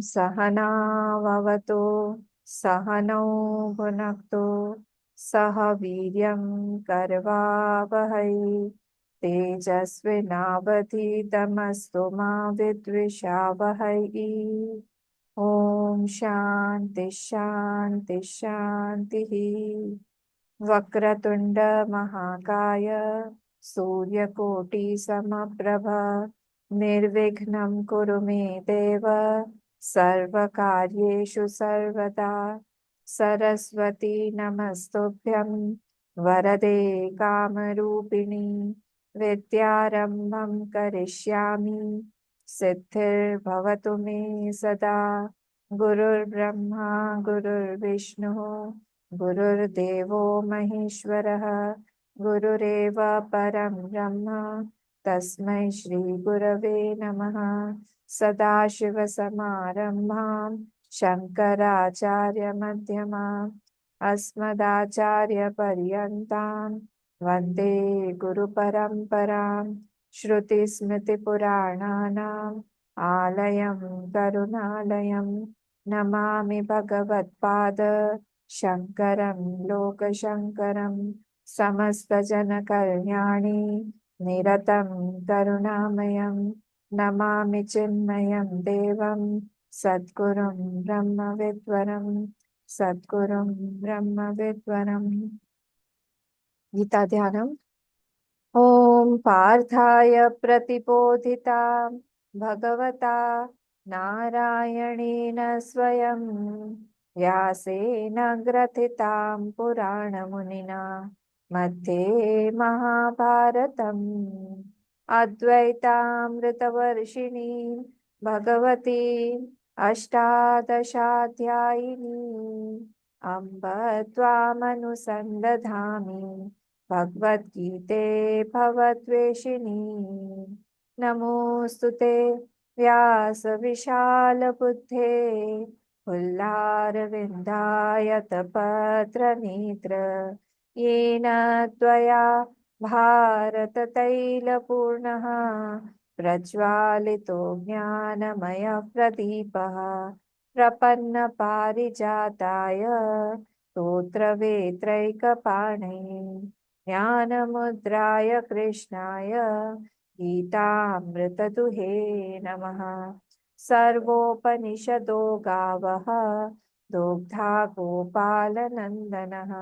सहनाववतु सहनौ भुनक्तु सह वीर्यं करवावहै तेजस्विनावधीतमस्तु मा विद्विषावहै। ओम शांति शांति शांतिः। वक्रतुंड महाकाय सूर्यकोटि समप्रभ निर्विघ्नं कुरु मे देव सर्वकार्येषु सर्वदा। सरस्वती नमस्तुभ्यं वरदे कामरूपिणी विद्यारम्भं करिष्यामि सिद्धिर्भवतु मे सदा। गुरुर्ब्रह्मा गुरुर्विष्णुः गुरुर्देवो महेश्वरः गुरुरेव परं ब्रह्म तस्मै श्री गुरवे नमः। सदाशिवसमारम्भां शङ्कराचार्यमध्यमाम् अस्मदाचार्यपर्यन्तां वन्दे गुरुपरम्पराम्। श्रुतिस्मृतिपुराणानाम् आलयं करुणालयं नमामि भगवत्पाद शङ्करं लोकशङ्करं। समस्तजनकल्याणे निरतं करुणामयं नमामि चिन्मयं देवं सद्गुरुं ब्रह्मविद्वरं सद्गुरुं ब्रह्मविद्वरम्। गीता ध्यानम्। ॐ पार्थाय प्रतिबोधितां भगवता नारायणेन स्वयं व्यासेन ग्रथितां पुराणमुनिना मध्ये महाभारतम् अद्वैतामृतवर्षिणीं भगवतीम् अष्टादशाध्यायिनीम् अम्ब त्वामनुसन्दधामि भगवद्गीते भवद्वेषिणी। नमोऽस्तु ते व्यासविशालबुद्धे फुल्लारविन्दायतपत्रनेत्र येन त्वया भारततैलपूर्णः प्रज्वालितो ज्ञानमयः प्रदीपः प्रपन्नपारिजाताय स्तोत्रवेत्रैकपाणये ज्ञानमुद्राय कृष्णाय गीतामृतदुहे नमः। सर्वोपनिषदो गावः दुग्धा गोपालनन्दनः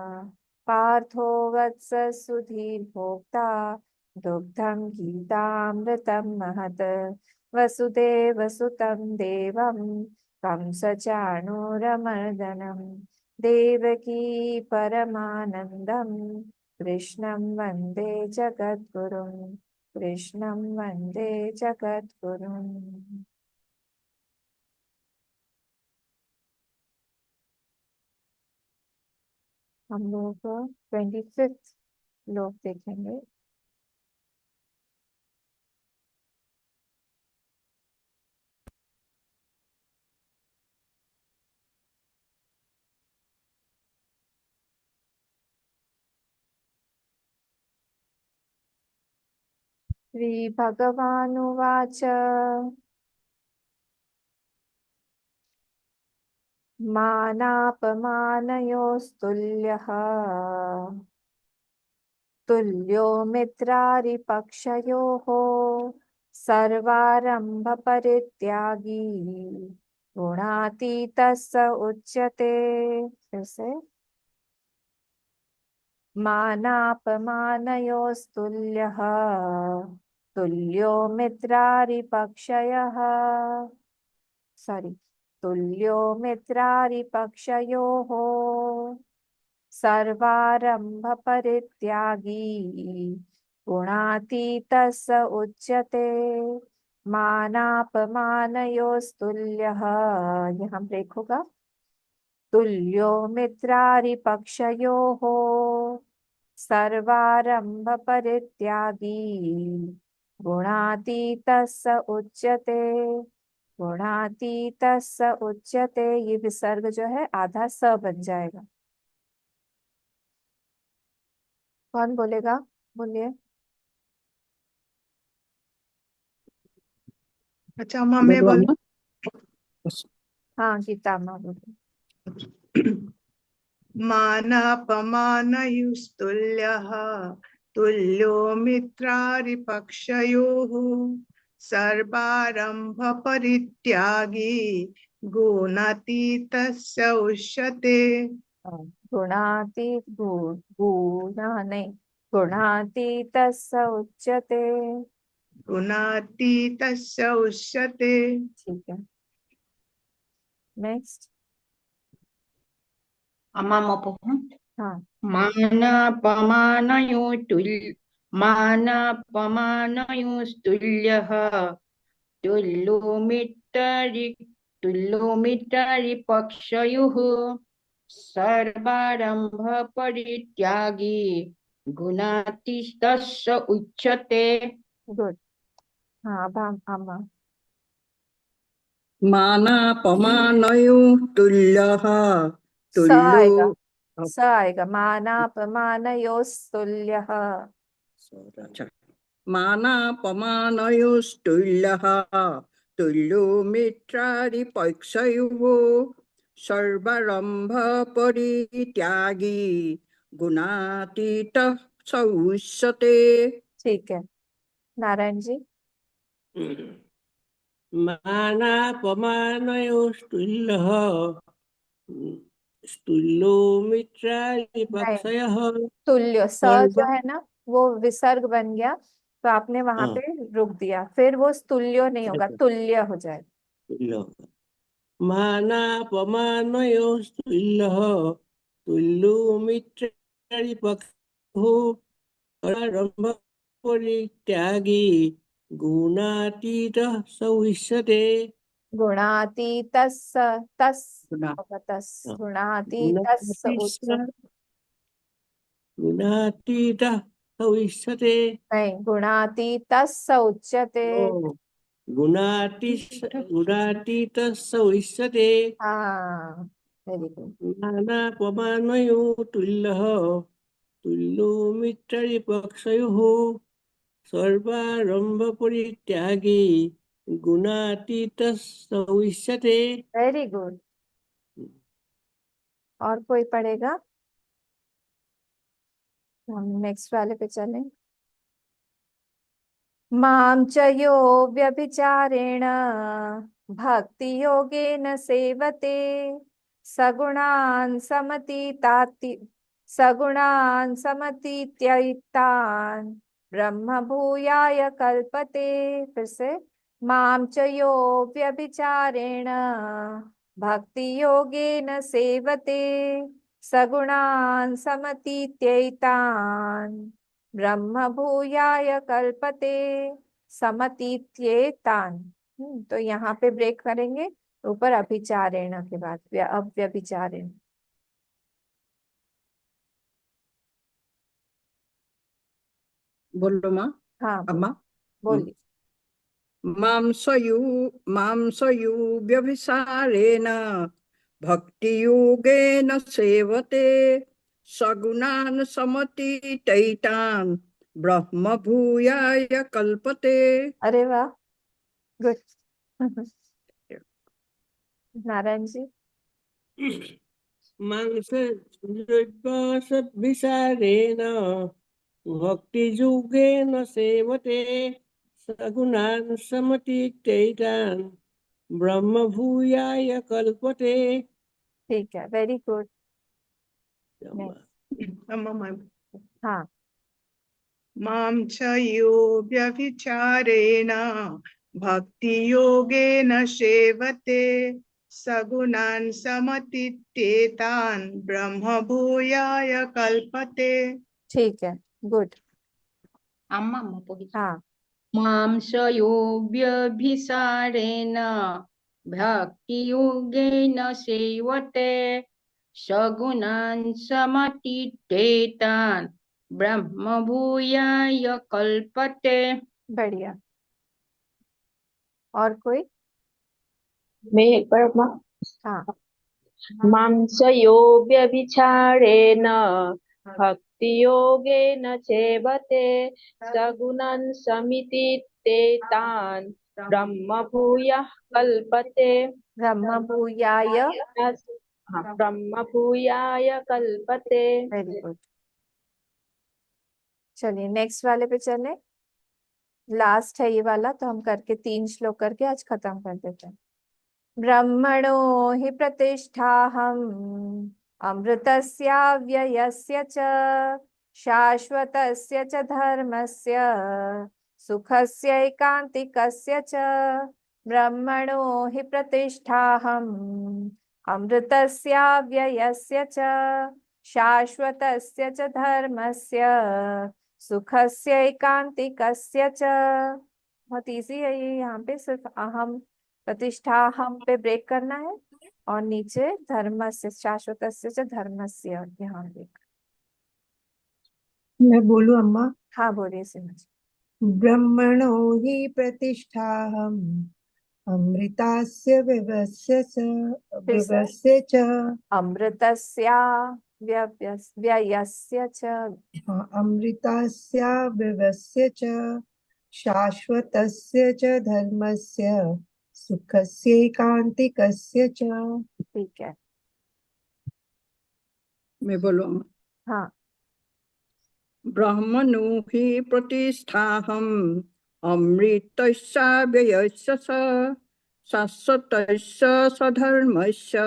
पार्थो वत्स सुधीर्भोक्ता दुग्धं गीतामृतं महत्। वसुदेवसुतं देवं कंसचाणूरमर्दनं देवकी परमानन्दं कृष्णं वन्दे जगद्गुरुं कृष्णं वन्दे जगद्गुरुम्। हम लोग 25th श्लोक देखेंगे। श्री भगवानुवाच मानापमानयोस्तुल्यः तुल्यो मित्रारिपक्षयोः सर्वारंभ परित्यागी गुणातीतः स उच्यते। फिर से मानापमानयोस्तुल्यः तुल्यो मित्रारिपक्षयः सॉरी तुल्यो मित्रारिपक्षयोः सर्वारंभ परित्यागी गुणातीतः स उच्यते। मानापमानयोस्तुल्यः यहाँ ब्रेक होगा। तुल्यो मित्रारिपक्षयोः सर्वारंभ परित्यागी गुणातीतः स उच्यते। गुणातीतः स उच्यते, ये विसर्ग जो है आधा स बन जाएगा। कौन बोलेगा? बोलिए। अच्छा, मैं बोल। हाँ गीता माँ बोलो। मानापमानयोस्तुल्यः तुल्यो मित्रारिपक्षयोः सर्वारंभ परित्यागी गुणातीतः स उच्यते। हाँ, गुणातीत गुणा नहीं, गुणातीत स उच्यते। गुणातीतः स उच्यते। ठीक है, नेक्स्ट। अमामपोह हाँ मानापमानयोस्तुल्यः तुल्यो मित्तरि तुल्यो मित्तरिपक्षयोः सर्वारंभ परित्यागी गुणातीतस्य उच्यते। गुड। हाँ अब हम अम्मा। मानापमानयोः तुल्यः स तुल्यो आएगा, स आएगा, मानापमानयोस्तुल्यः। अच्छा मानापमानयोस्तुल्यः तुल्यो मित्रारिपक्षयोः सर्वारंभ परित्यागी गुणातीतः स उच्यते। ठीक है, नारायण जी। मानापमानयोस्तुल्यः स्तुल्यो नहीं, मित्रारिपक्षयः तुल्य स सर्व जो है ना वो विसर्ग बन गया, तो आपने वहां हाँ, पे रुक दिया, फिर वो स्तुल्यो नहीं होगा, तुल्य हो जाएगा। तुल्यो मानापमानयोस्तुल्यः तुल्यो मित्रारिपक्षयोः आरम्भ परित्यागी गुणातीतः स उच्यते। गुणातीतस्, तस् गुणा होगा, तस् गुणातीतस् उच्च, गुणातीतः गुणातीतः स उच्यते। नहीं, गुणातीतस् उच्यते। ओ, गुणातीतः स उच्यते। हाँ, वेरी गुड। नानापमानयोः तुल्यः तुल्यो मित्रविपक्षयोः सर्वारंभ परित्यागी गुणातीतः स उच्यते। Very good. और कोई पढ़ेगा? हम नेक्स्ट वाले पे चलें। मां च यो व्यभिचारेण भक्ति योगेन सेवते सगुणान् समतीताति सगुणान् समतीत्यैतान् ब्रह्म भूयाय कल्पते। फिर से, मां च यो व्यभिचारेण भक्ति योगेन सेवते सगुणान् समतीत्यैतान् ब्रह्म भूयाय कल्पते समतीत्येतान्। तो यहाँ पे ब्रेक करेंगे, ऊपर अभिचारेण के बाद अव्यभिचारेण। बोलो माँ। हाँ अम्मा बोलिए। मांसयु व्यभिसारेण भक्तियोगेन सेवते सगुणान् समतीतैतान् ब्रह्म भूयाय कल्पते। अरे वाह, गुड। नारायण जी। मांसविसारेण भक्तियोगेन सेवते सगुणान् समतीत्यैतान् ब्रह्म भूयाय कल्पते। ठीक है, वेरी गुड। नेक्स्ट। हाँ मां च यो व्यभिचारेण भक्तियोगेन सेवते सगुणान् समतीत्येतान् ब्रह्म भूयाय कल्पते। ठीक है, गुड। अमामपोह हाँ मांसयो व्यभिचारेण भक्तियोगेन सेवते सगुणान् समतीत्येतान् ब्रह्म भूयाय कल्पते। बढ़िया। और कोई? मैं एक बार अपना हाँ मांसयो व्यभिचारेण भक्तियोगेन सेवते सगुणान् समितीत्येतान् ब्रह्म भूयः कल्पते ब्रह्म भूयाय। ब्रह्म भूयाय कल्पते। Very good. चलिए नेक्स्ट वाले पे चले। लास्ट है ये वाला, तो हम करके 3 श्लोक करके आज खत्म कर देते हैं। ब्रह्मणो हि प्रतिष्ठाहम् अमृतस्याव्ययस्य च शाश्वतस्य च धर्मस्य सुखस्यैकान्तिकस्य च। ब्रह्मणो हि प्रतिष्ठाहम् अमृतस्याव्ययस्य च शाश्वतस्य च धर्मस्य सुखस्यैकान्तिकस्य च। बहुत इजी है ये। यहाँ पे सिर्फ अहम प्रतिष्ठा हम पे ब्रेक करना है और नीचे धर्मस्य शाश्वतस्य च धर्मस्य यहाँ ब्रेक। मैं बोलूं अम्मा? हाँ बोलिए समझ। ब्रह्मणो हि प्रतिष्ठाहम् अमृतस्य व्यवस्य फिर से। च अमृतस्या व्ययस्य च। अमृतस्य व्यवस्य च शाश्वतस्य च धर्मस्य सुखस्यैकान्तिकस्य च। ठीक है। मैं बोलूँ? हाँ। ब्रह्मणो हि प्रतिष्ठाहम् अमृतस्याव्ययस्य च शाश्वतस्य सधर्मस्य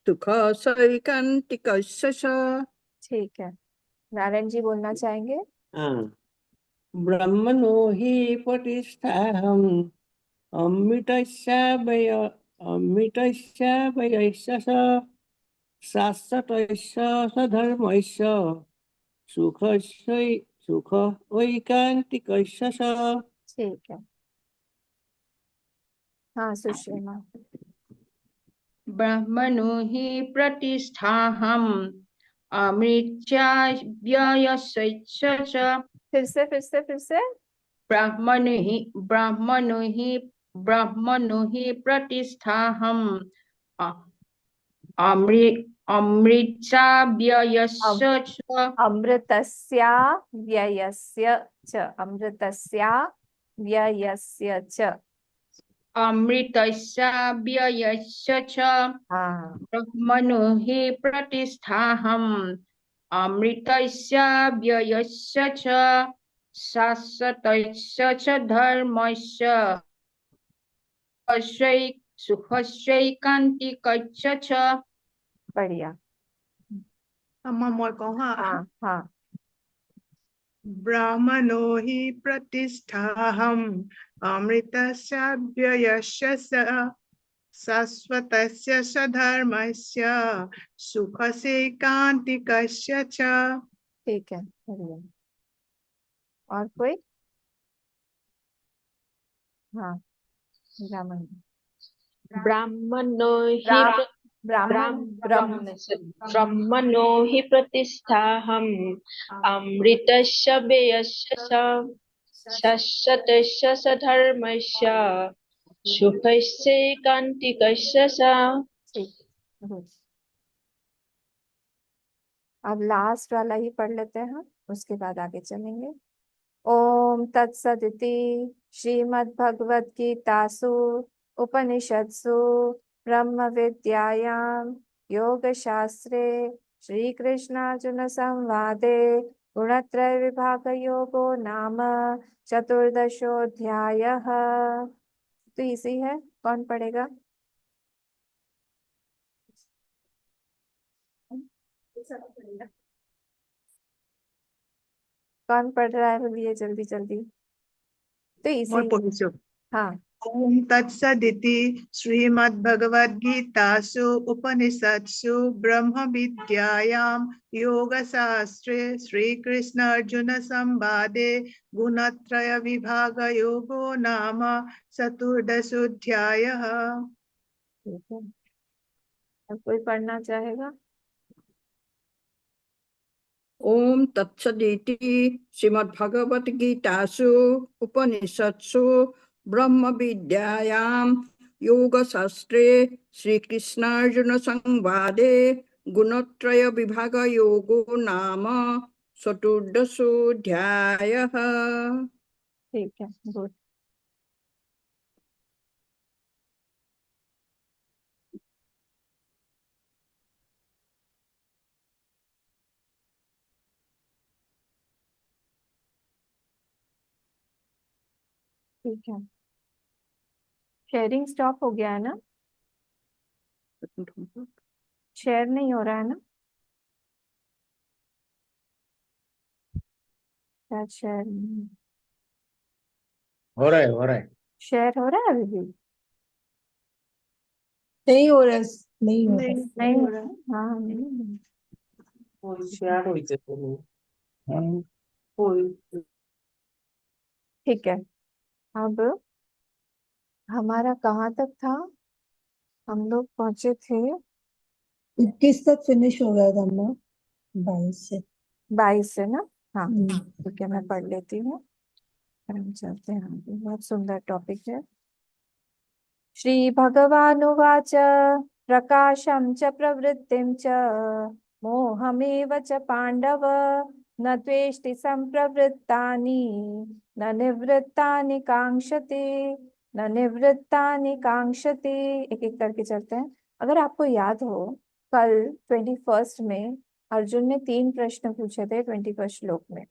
सुखस्यैकान्तिकस्य च। ठीक है, नारायण जी बोलना चाहेंगे? हाँ। ब्रह्मणो हि प्रतिष्ठाहम् अमृतस्याव्ययस्य च शाश्वतस्य सधर्मस्य सुखस्यैकान्तिकस्य च। ठीक है। हाँ सुषमा। ब्रह्मणो हि प्रतिष्ठाहम् अमृतस्याव्ययस्य च फिर से। ब्रह्मणो हि प्रतिष्ठाहम् अमृतस्याव्ययस्य च अमृतस्या व्ययस्य च। अमृतस्या व्ययस्य च। अमृतस्याव्ययस्य च हाँ ब्रह्मणो हि प्रतिष्ठाहम् अमृतस्याव्ययस्य च शाश्वतस्य च धर्मस्य सुखस्यैकान्तिकस्य च। बढ़िया। अम्मा मोर कहूँ हाँ। हाँ हाँ। ब्राह्मणो हि प्रतिष्ठाहम् अमृतस्याव्ययस्य शाश्वतस्य च धर्मस्य सुखस्यैकान्तिकस्य च। ठीक है, बढ़िया। और कोई? हाँ ब्राह्मण। ब्राह्मणो हि ब्राह्मण ब्रह्मणो हि प्रतिष्ठाहम् अमृतस्य व्ययस्य च शाश्वतस्य च धर्मस्य सुखस्यैकान्तिकस्य च। ठीक। गुड। अब लास्ट वाला ही पढ़ लेते हैं, उसके बाद आगे चलेंगे। ओम तत्सदिति श्रीमद्भगवद गीतासु उपनिषत्सु ब्रह्म विद्यायां योगशास्त्रे श्रीकृष्णार्जुन संवादे गुणत्रय विभाग योगो नाम चतुर्दशोऽध्यायः। तो इसी है, कौन पढ़ेगा? कौन पढ़ रहा है, बोलिए जल्दी जल्दी। तो मोर इसी। पढ़िছো। हाँ। ओम तत्सदिति श्रीमद्भगवद्गीतासु उपनिषत्सु ब्रह्म विद्यायां योगशास्त्रे श्रीकृष्ण अर्जुन संवादे गुणत्रय विभाग योगो नाम चतुर्दशोऽध्यायः। ठीक है, अब कोई पढ़ना चाहेगा? ओम तत्सदिति श्रीमद्भगवद्गीतासु उपनिषत्सु ब्रह्म विद्यायां योगशास्त्रे श्रीकृष्णार्जुन संवादे गुणत्रय विभाग योगो नाम चतुर्दशोऽध्यायः। ठीक है, गुड। ठीक है, शेयरिंग स्टॉप हो गया है ना? शेयर नहीं हो रहा है ना? शायद शेयर हो रहा है, हो रहा है। शेयर हो रहा है अभी भी? नहीं हो रहा, नहीं हो रहा। नहीं हो रहा है। हाँ नहीं। होशियार होते तो हाँ, कोई ठीक है, अब हमारा कहाँ तक था? हम लोग पहुंचे थे 21 तक फिनिश हो गया था ना, 22 से। 22 से ना? हाँ हम्म। ठीक है, मैं पढ़ लेती हूँ, फिर हम चलते हैं आगे। बहुत सुंदर टॉपिक है। श्री भगवानुवाच प्रकाशं च प्रवृत्तिं च मोहमेव च पांडव न त्वेष्टि संप्रवृत्तानि न निवृत्तानि कांक्षते न निवृत्तानि कांक्षते। एक एक करके चलते हैं। अगर आपको याद हो, कल 21st में अर्जुन ने 3 प्रश्न पूछे थे 21st श्लोक में,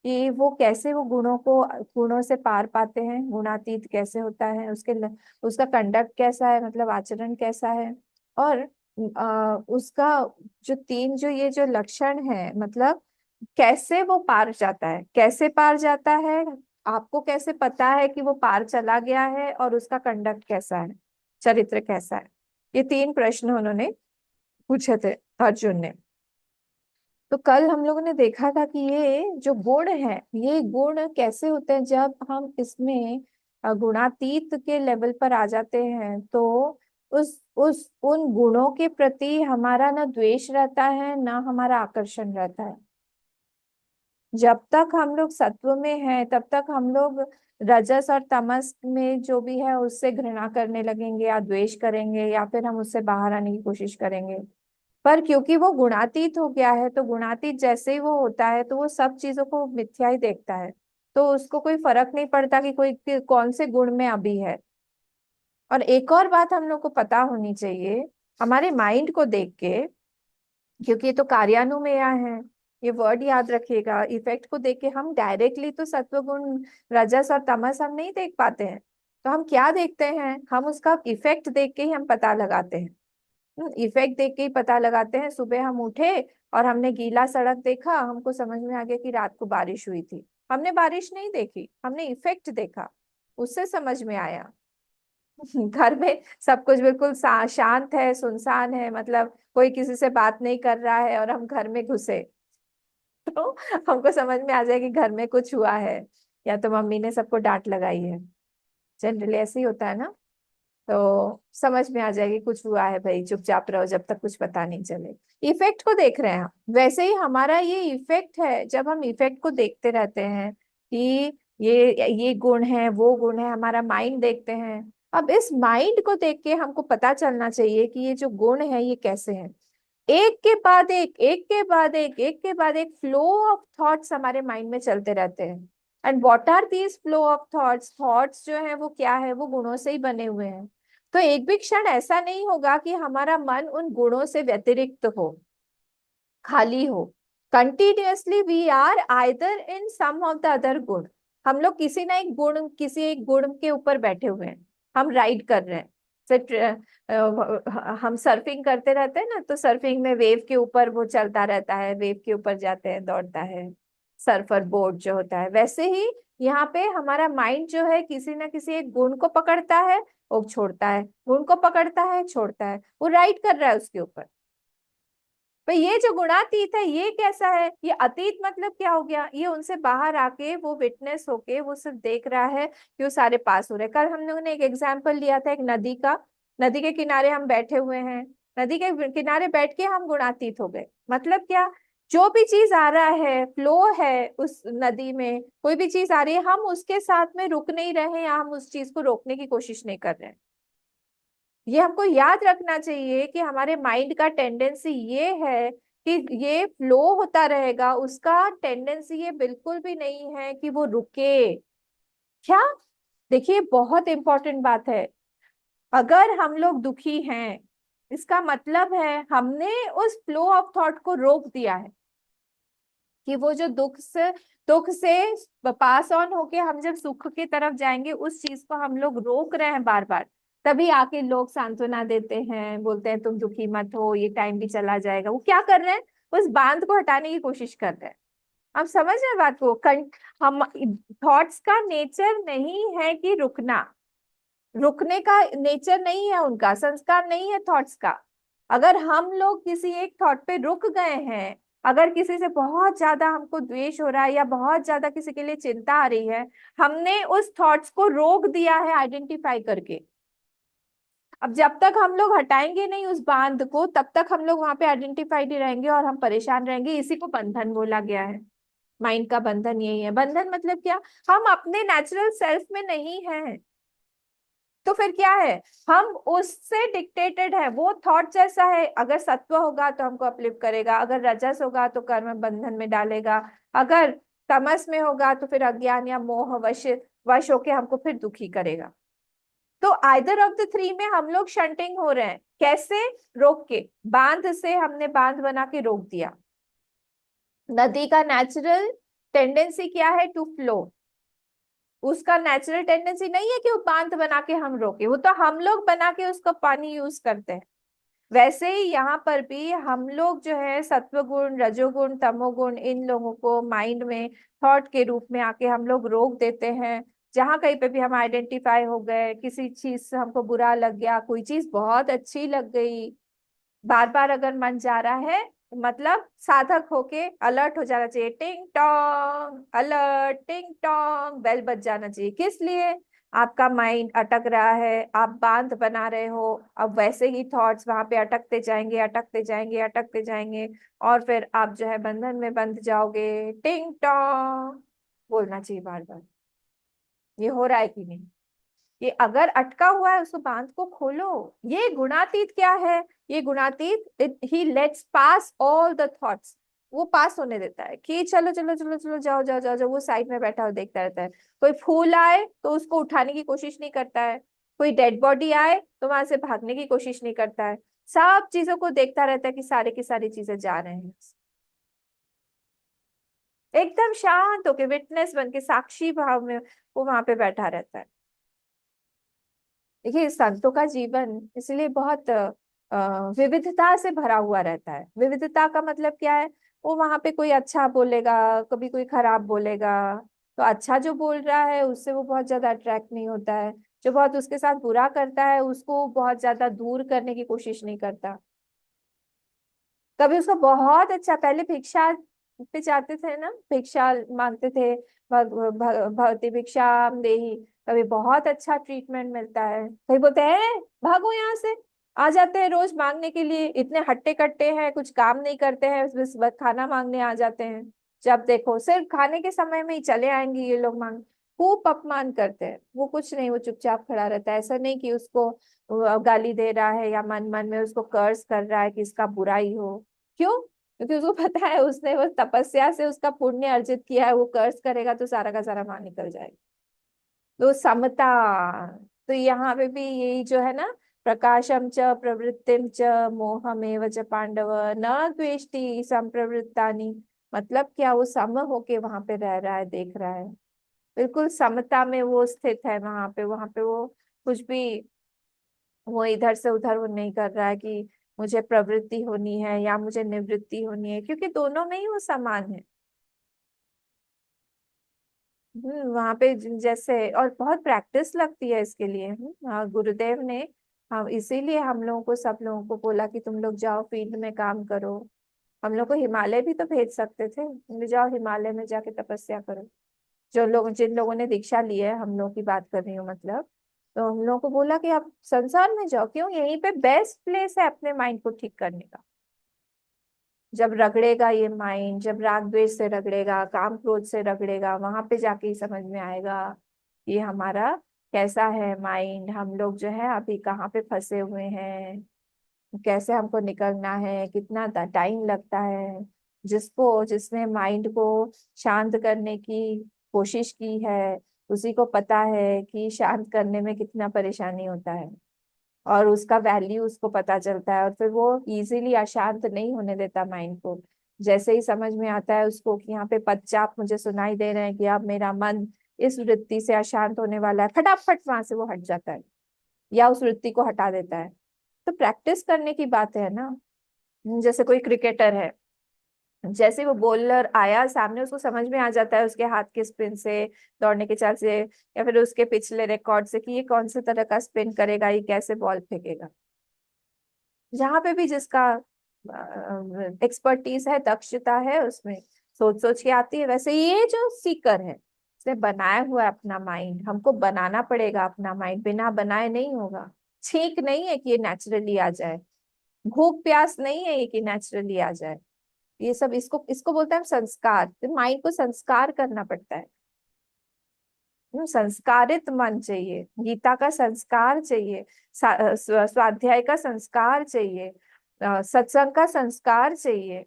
कि वो कैसे वो गुणों से पार पाते हैं, गुणातीत कैसे होता है, उसका कंडक्ट कैसा है, मतलब आचरण कैसा है, और उसका जो 3 जो ये जो लक्षण है, मतलब कैसे वो पार जाता है, कैसे पार जाता है, आपको कैसे पता है कि वो पार चला गया है, और उसका कंडक्ट कैसा है, चरित्र कैसा है। ये 3 प्रश्न उन्होंने पूछे थे अर्जुन ने। तो कल हम लोगों ने देखा था कि ये जो गुण है, ये गुण कैसे होते हैं, जब हम इसमें गुणातीत के लेवल पर आ जाते हैं, तो उस उन गुणों के प्रति हमारा ना द्वेष रहता है, ना हमारा आकर्षण रहता है। जब तक हम लोग सत्व में हैं, तब तक हम लोग रजस और तमस में जो भी है उससे घृणा करने लगेंगे, या द्वेष करेंगे, या फिर हम उससे बाहर आने की कोशिश करेंगे। पर क्योंकि वो गुणातीत हो गया है, तो गुणातीत जैसे ही वो होता है, तो वो सब चीजों को मिथ्या ही देखता है। तो उसको कोई फर्क नहीं पड़ता कि कौन से गुण में अभी है। और एक और बात हम लोग को पता होनी चाहिए, हमारे माइंड को देख के, क्योंकि ये तो कार्यानुमेय है, ये वर्ड याद रखिएगा, इफेक्ट को देख के हम डायरेक्टली तो सत्वगुण रजस और तमस हम नहीं देख पाते हैं। तो हम क्या देखते हैं, हम उसका इफेक्ट देख के ही हम पता लगाते हैं। इफेक्ट देख के ही पता लगाते हैं। सुबह हम उठे और हमने गीला सड़क देखा, हमको समझ में आ गया कि रात को बारिश हुई थी। हमने बारिश नहीं देखी, हमने इफेक्ट देखा, उससे समझ में आया। घर में सब कुछ बिल्कुल शांत है, सुनसान है, मतलब कोई किसी से बात नहीं कर रहा है, और हम घर में घुसे तो हमको समझ में आ जाए कि घर में कुछ हुआ है, या तो मम्मी ने सबको डांट लगाई है। जनरली ऐसे ही होता है ना। तो समझ में आ जाएगी कुछ हुआ है, भाई चुपचाप रहो जब तक कुछ पता नहीं चले। इफेक्ट को देख रहे हैं हम, वैसे ही हमारा ये इफेक्ट है। जब हम इफेक्ट को देखते रहते हैं कि ये गुण है, वो गुण है, हमारा माइंड देखते हैं। अब इस माइंड को देख के हमको पता चलना चाहिए कि ये जो गुण है ये कैसे हैं। एक के बाद एक के बाद एक के बाद एक फ्लो ऑफ थॉट्स हमारे माइंड में चलते रहते हैं। And what are these flow of thoughts? Thoughts जो है वो क्या है, वो गुणों से ही बने हुए हैं। तो एक भी क्षण ऐसा नहीं होगा कि हमारा मन उन गुणों से व्यतिरिक्त हो, खाली हो। Continuously we are either in some of the other गुण। हम लोग किसी ना एक गुण, किसी एक गुण के ऊपर बैठे हुए हैं, हम राइड कर रहे हैं। हम सर्फिंग करते रहते हैं ना, तो सर्फिंग में वेव के ऊपर वो चलता रहता है, वेव के ऊपर जाते हैं, दौड़ता है, सर्फर बोर्ड जो होता है। वैसे ही यहाँ पे हमारा माइंड जो है किसी ना किसी एक गुण को पकड़ता है, वो छोड़ता है, गुण को पकड़ता है, छोड़ता है, वो राइड कर रहा है उसके ऊपर। पर ये जो गुणातीत है ये कैसा है? ये अतीत मतलब क्या हो गया? ये उनसे बाहर आके वो विटनेस होके वो सिर्फ देख रहा है कि वो सारे पास हो रहे हैं। कल हम लोगों ने एक एग्जाम्पल लिया था एक नदी का। नदी के किनारे हम बैठे हुए हैं, नदी के किनारे बैठ के हम गुणातीत हो गए। मतलब क्या? जो भी चीज आ रहा है, फ्लो है उस नदी में, कोई भी चीज आ रही है, हम उसके साथ में रुक नहीं रहे, या हम उस चीज को रोकने की कोशिश नहीं कर रहे हैं। ये हमको याद रखना चाहिए कि हमारे माइंड का टेंडेंसी ये है कि ये फ्लो होता रहेगा, उसका टेंडेंसी ये बिल्कुल भी नहीं है कि वो रुके। क्या? देखिए, बहुत इंपॉर्टेंट बात है। अगर हम लोग दुखी हैं, इसका मतलब है हमने उस फ्लो ऑफ थॉट को रोक दिया है, कि वो जो दुख से दुख से पास ऑन होके हम जब सुख की तरफ जाएंगे, उस चीज को हम लोग रोक रहे हैं बार बार, तभी आके लोग सांत्वना देते हैं, बोलते हैं तुम दुखी मत हो, ये टाइम भी चला जाएगा। वो क्या कर रहे हैं, उस बांध को हटाने की कोशिश कर रहे हैं। आप समझ रहे हैं बात को? हम थॉट्स का नेचर नहीं है कि रुकना, रुकने का नेचर नहीं है उनका, संस्कार नहीं है थॉट्स का। अगर हम लोग किसी एक थॉट पे रुक गए हैं, अगर किसी से बहुत ज्यादा हमको द्वेष हो रहा है या बहुत ज्यादा किसी के लिए चिंता आ रही है, हमने उस थॉट्स को रोक दिया है आइडेंटिफाई करके। अब जब तक हम लोग हटाएंगे नहीं उस बांध को, तब तक हम लोग वहां पे आइडेंटिफाइड ही रहेंगे और हम परेशान रहेंगे। इसी को बंधन बोला गया है। माइंड का बंधन यही है। बंधन मतलब क्या, हम अपने नेचुरल सेल्फ में नहीं है, तो फिर क्या है, हम उससे डिक्टेटेड है। वो थॉट जैसा है, अगर सत्व होगा तो हमको अपलिफ्ट करेगा, अगर रजस होगा तो कर्म बंधन में डालेगा, अगर तमस में होगा तो फिर अज्ञान या मोह वश होके हमको फिर दुखी करेगा। तो आइदर ऑफ द थ्री में हम लोग शंटिंग हो रहे हैं। कैसे? रोक के, बांध से हमने बांध बना के रोक दिया। नदी का नेचुरल टेंडेंसी क्या है? To flow. उसका नेचुरल टेंडेंसी नहीं है कि वो बांध बना के हम रोके, वो तो हम लोग बना के उसका पानी यूज करते हैं। वैसे ही यहाँ पर भी हम लोग जो है सत्व गुण, रजोगुण, तमोगुण, इन लोगों को माइंड में थॉट के रूप में आके हम लोग रोक देते हैं। जहां कहीं पे भी हम आइडेंटिफाई हो गए, किसी चीज से हमको बुरा लग गया, कोई चीज बहुत अच्छी लग गई, बार बार अगर मन जा रहा है, मतलब साधक होके अलर्ट हो जाना चाहिए। टिंग टोंग अलर्ट, टिंग टोंग बेल बज जाना चाहिए। किस लिए? आपका माइंड अटक रहा है, आप बांध बना रहे हो, अब वैसे ही थॉट्स वहां पे अटकते जाएंगे, अटकते जाएंगे, अटकते जाएंगे, और फिर आप जो है बंधन में बंध जाओगे। टिंग टोंग बोलना चाहिए बार बार। ये हो रहा है कि नहीं? ये अगर अटका हुआ है, उसको बांध को खोलो। ये गुणातीत क्या है? ये गुणातीत, ही let's pass all the thoughts. वो पास होने देता है कि चलो चलो चलो चलो, जाओ जाओ जाओ जाओ। वो साइड में बैठा हुआ देखता रहता है। कोई फूल आए तो उसको उठाने की कोशिश नहीं करता है, कोई डेड बॉडी आए तो वहां से भागने की कोशिश नहीं करता है। सब चीजों को देखता रहता है कि सारे की सारी चीजें जा रहे हैं। एकदम शांत होके, विटनेस बन के, साक्षी भाव में वो वहां पे बैठा रहता है। देखिए, संतों का जीवन इसलिए बहुत विविधता से भरा हुआ रहता है। विविधता का मतलब क्या है? वो वहां पे कोई अच्छा बोलेगा, कभी कोई खराब बोलेगा, तो अच्छा जो बोल रहा है उससे वो बहुत ज्यादा अट्रैक्ट नहीं होता है। जो बहुत उसके साथ बुरा करता है उसको बहुत ज्यादा दूर करने की कोशिश नहीं करता। कभी उसको बहुत अच्छा, पहले भिक्षा पे जाते थे ना, भिक्षा मांगते थे, भगवती भिक्षाम देही, कभी बहुत अच्छा ट्रीटमेंट मिलता है, कभी बोलते हैं भागो यहाँ से। आ जाते हैं रोज मांगने के लिए, इतने हट्टे कट्टे हैं, कुछ काम नहीं करते हैं, बस खाना मांगने आ जाते हैं। जब देखो सिर्फ खाने के समय में ही चले आएंगे ये लोग मांग। खूब अपमान करते हैं। वो कुछ नहीं, वो चुपचाप खड़ा रहता है। ऐसा नहीं कि उसको गाली दे रहा है या मन मन में उसको कर्ज कर रहा है कि इसका बुराई हो। क्यों? क्योंकि उसको पता है उसने वो तपस्या से उसका पुण्य अर्जित किया है, वो कर्ज करेगा तो सारा का सारा माल निकल जाएगा। तो समता, तो यहाँ पे भी यही जो है ना, प्रकाशम च प्रवृत्तिम च मोहमेव च पांडव न द्वेष्टि संप्रवृत्तानि। मतलब क्या, वो सम होके वहां पे रह रहा है, देख रहा है, बिल्कुल समता में वो स्थित है वहां पे। वहां पे वो कुछ भी, वो इधर से उधर वो नहीं कर रहा है कि मुझे प्रवृत्ति होनी है या मुझे निवृत्ति होनी है, क्योंकि दोनों में ही वो समान है। वहां पे जैसे, और बहुत प्रैक्टिस लगती है इसके लिए। हाँ, गुरुदेव ने, हाँ, इसीलिए हम लोगों को, सब लोगों को बोला कि तुम लोग जाओ फील्ड में काम करो। हम लोग को हिमालय भी तो भेज सकते थे, तुम जाओ हिमालय में जाके तपस्या करो। जो लोग, जिन लोगों ने दीक्षा ली है, हम लोग की बात कर रही हूँ मतलब, तो हम लोगों को बोला कि आप संसार में जाओ। क्यों? यहीं पे बेस्ट प्लेस है अपने माइंड को ठीक करने का। जब रगड़ेगा ये माइंड, जब राग द्वेष से रगड़ेगा, काम क्रोध से रगड़ेगा, वहां पे जाके ही समझ में आएगा ये हमारा कैसा है माइंड, हम लोग जो है अभी कहाँ पे फंसे हुए हैं, कैसे हमको निकलना है, कितना टाइम लगता है। जिसने माइंड को शांत करने की कोशिश की है, उसी को पता है कि शांत करने में कितना परेशानी होता है, और उसका वैल्यू उसको पता चलता है, और फिर वो इजीली अशांत नहीं होने देता माइंड को। जैसे ही समझ में आता है उसको कि यहाँ पे पश्चात मुझे सुनाई दे रहे हैं कि अब मेरा मन इस वृत्ति से अशांत होने वाला है, फटाफट वहां से वो हट जाता है या उस वृत्ति को हटा देता है। तो प्रैक्टिस करने की बात है ना। जैसे कोई क्रिकेटर है, जैसे वो बॉलर आया सामने उसको समझ में आ जाता है उसके हाथ के स्पिन से, दौड़ने के चाल से, या फिर उसके पिछले रिकॉर्ड से कि ये कौन से तरह का स्पिन करेगा, ये कैसे बॉल फेंकेगा। जहां पे भी जिसका एक्सपर्टीज है, दक्षता है, उसमें सोच सोच के आती है। वैसे ये जो सीकर है उसने बनाया हुआ है अपना माइंड, हमको बनाना पड़ेगा अपना माइंड, बिना बनाए नहीं होगा। छींक नहीं है कि ये नेचुरली आ जाए, भूख प्यास नहीं है ये कि नेचुरली आ जाए। ये सब इसको इसको बोलते हैं हम संस्कार। तो माइंड को संस्कार करना पड़ता है। संस्कारित मन चाहिए, गीता का संस्कार चाहिए, स्वाध्याय का संस्कार चाहिए, सत्संग का संस्कार चाहिए।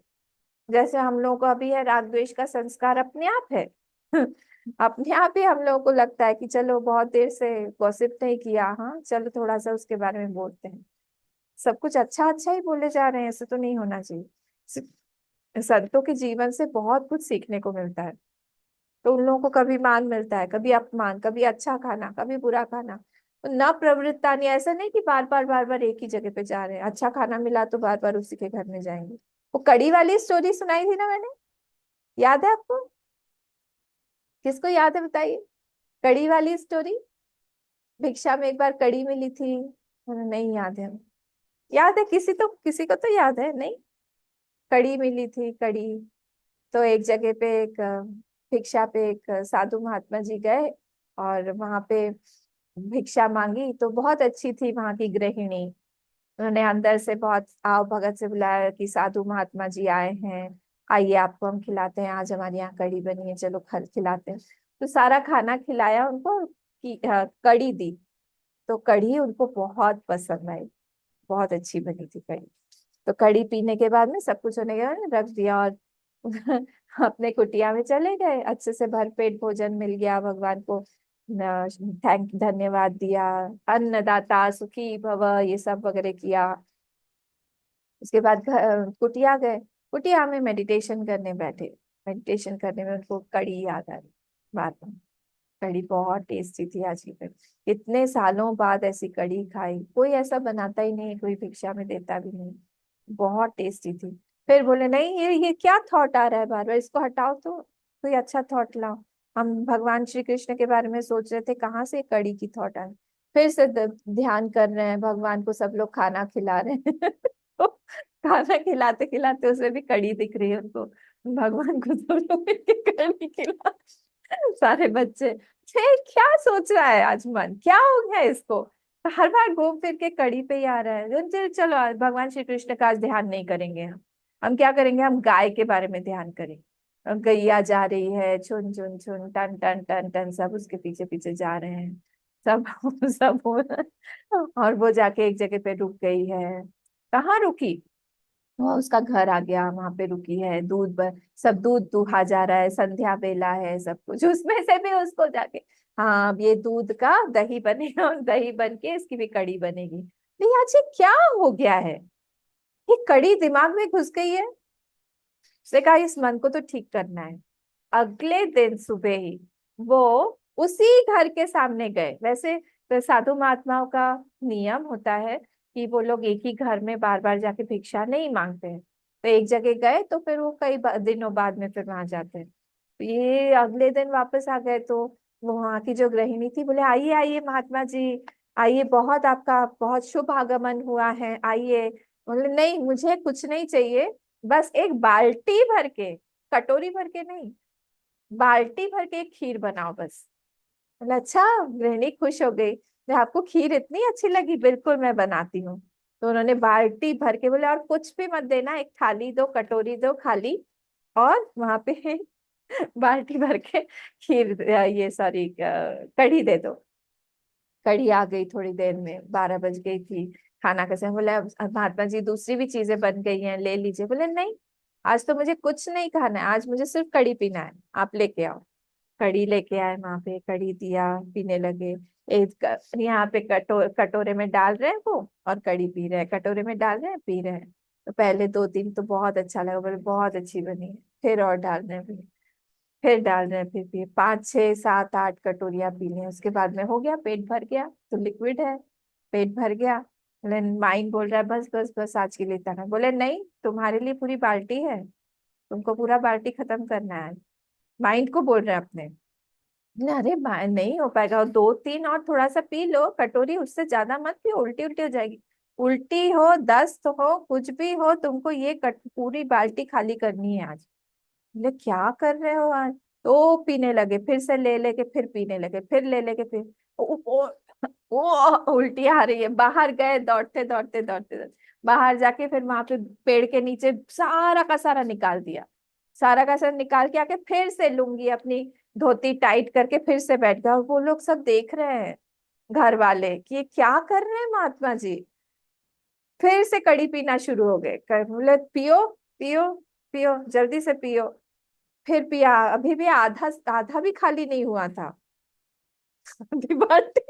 जैसे हम लोगों को अभी है राग द्वेष का संस्कार अपने आप है। अपने आप ही हम लोगों को लगता है कि चलो बहुत देर से गॉसिप नहीं किया, हाँ चलो थोड़ा सा उसके बारे में बोलते हैं। सब कुछ अच्छा अच्छा ही बोले जा रहे हैं, ऐसे तो नहीं होना चाहिए। संतों के जीवन से बहुत कुछ सीखने को मिलता है। तो उन लोगों को कभी मान मिलता है, कभी अपमान, कभी अच्छा खाना, कभी बुरा खाना। न प्रवृत्ता नहीं, ऐसा नहीं कि बार बार एक ही जगह पे जा रहे हैं। अच्छा खाना मिला तो बार बार उसी के घर में जाएंगे। वो कड़ी वाली स्टोरी सुनाई थी ना मैंने, याद है आपको? किसको याद है बताइए, कड़ी वाली स्टोरी। भिक्षा में एक बार कड़ी मिली थी, नहीं याद है? याद है किसी को तो याद है नहीं? कड़ी मिली थी, कड़ी। तो एक जगह पे एक भिक्षा पे एक साधु महात्मा जी गए और वहां पे भिक्षा मांगी। तो बहुत अच्छी थी वहां की गृहिणी, उन्होंने अंदर से बहुत आव भगत से बुलाया कि साधु महात्मा जी आए हैं, आइए आपको हम खिलाते हैं, आज हमारे यहाँ कड़ी बनी है, चलो खिलाते हैं। तो सारा खाना खिलाया उनको, कि कड़ी दी। तो कड़ी उनको बहुत पसंद आई, बहुत अच्छी बनी थी कड़ी। तो कड़ी पीने के बाद में सब कुछ होने के बाद रख दिया और अपने कुटिया में चले गए। अच्छे से भरपेट भोजन मिल गया, भगवान को थैंक धन्यवाद दिया, अन्नदाता सुखी भव ये सब वगैरह किया। उसके बाद कुटिया गए, कुटिया में मेडिटेशन करने बैठे। मेडिटेशन करने में उनको कड़ी याद आ रही बार बार। कड़ी बहुत टेस्टी थी आज की कड़ी। इतने सालों बाद ऐसी कड़ी खाई, कोई ऐसा बनाता ही नहीं, कोई भिक्षा में देता भी नहीं। बहुत टेस्टी थी। फिर बोले नहीं, ये क्या थॉट आ रहा है बार बार, इसको हटाओ तो कोई अच्छा थॉट लाओ। हम भगवान श्री कृष्ण के बारे में सोच रहे थे, कहाँ से कड़ी की थॉट आई। फिर से ध्यान कर रहे हैं, भगवान को सब लोग खाना खिला रहे हैं। तो खाना खिलाते खिलाते उसमें भी कड़ी दिख रही है उनको। भगवान को सब लोग मिलके कड़ी खिला, सारे बच्चे। ये क्या सोच रहा है आज मन, क्या हो गया इसको? तो हर बार घूम फिर के कड़ी पे ही आ रहा है। चलो आज भगवान श्री कृष्ण का आज ध्यान नहीं करेंगे हम क्या करेंगे, हम गाय के बारे में ध्यान करेंगे। गैया जा रही है, छुन छुन छुन, टन टन टन टन, सब उसके पीछे पीछे जा रहे हैं। सब सब और वो जाके एक जगह पे रुक गई है। कहाँ रुकी? वो उसका घर आ गया, वहां पे रुकी है। सब दूध दुहा जा रहा है, संध्या बेला है, सब कुछ उसमें से भी उसको जाके, हाँ अब ये दूध का दही बनेगा और दही बन के इसकी भी कड़ी बनेगी। नहीं आज ये क्या हो गया है, ये कड़ी दिमाग में घुस गई है। उसने कहा इस मन को तो ठीक करना है। अगले दिन सुबह ही वो उसी घर के सामने गए। वैसे तो साधु महात्माओं का नियम होता है कि वो लोग एक ही घर में बार बार जाके भिक्षा नहीं मांगते हैं। तो एक जगह गए तो फिर वो कई दिनों बाद में फिर वहां जाते हैं। तो ये अगले दिन वापस आ गए तो वो वहां की जो गृहिणी थी बोले आइए आइए महात्मा जी, आइए, बहुत आपका बहुत शुभ आगमन हुआ है, आइए। बोले नहीं मुझे कुछ नहीं चाहिए, बस एक बाल्टी भर के, कटोरी भर के नहीं, बाल्टी भर के एक खीर बनाओ बस। बोला अच्छा। गृहिणी खुश हो गई, मैं आपको खीर इतनी अच्छी लगी, बिल्कुल मैं बनाती हूँ। तो उन्होंने बाल्टी भर के बोले और कुछ भी मत देना, एक थाली दो, कटोरी दो खाली, और वहां पे बाल्टी भर के खीर, ये सॉरी कढ़ी दे दो। कढ़ी आ गई थोड़ी देर में, 12 बज गई थी। खाना कैसे, बोला महात्मा जी दूसरी भी चीजें बन गई हैं, ले लीजिए। बोले नहीं आज तो मुझे कुछ नहीं खाना है, आज मुझे सिर्फ कढ़ी पीना है, आप लेके आओ। कढ़ी लेके आए, वहां पे कढ़ी दिया, पीने लगे। यहाँ पे कटोरे में डाल रहे हैं वो और कढ़ी पी रहे हैं, कटोरे में डाल रहे हैं पी रहे हैं। तो पहले 2 दिन तो बहुत अच्छा लगा, बोले बहुत अच्छी बनी है। फिर और डालने भी, फिर डाल रहे हैं, फिर पिए 5 6 7 8 कटोरियां पी लें, उसके बाद में हो गया, पेट भर गया, तो लिक्विड है, पेट भर गया। बोले माइंड बोल रहा है बस बस बस आज के लिए इतना। बोले नहीं, तुम्हारे लिए पूरी बाल्टी है, तुमको पूरा बाल्टी खत्म करना है। माइंड को बोल रहे हैं अपने। बोले अरे नहीं हो पाएगा, और 2 3 और थोड़ा सा पी लो कटोरी, उससे ज्यादा मत पियो, उल्टी उल्टी हो जाएगी। उल्टी हो, दस्त हो, कुछ भी हो, तुमको ये पूरी बाल्टी खाली करनी है आज। बोले क्या कर रहे हो आज? तो पीने लगे, फिर से ले लेके फिर पीने लगे, फिर ले लेके फिर वो उल्टी आ रही है। बाहर गए, दौड़ते दौड़ते दौड़ते दौड़ते, बाहर जाके फिर वहां पे पेड़ के नीचे सारा का सारा निकाल दिया। सारा का सारा निकाल के आके फिर से लुंगी अपनी धोती टाइट करके फिर से बैठ गया। और वो लोग सब देख रहे हैं, घर वाले, कि ये क्या कर रहे हैं महात्मा जी। फिर से कड़ी पीना शुरू हो गए। बोले पियो पियो पियो, जल्दी से पियो। फिर पिया, अभी भी आधा आधा भी खाली नहीं हुआ था आधी बाल्टी।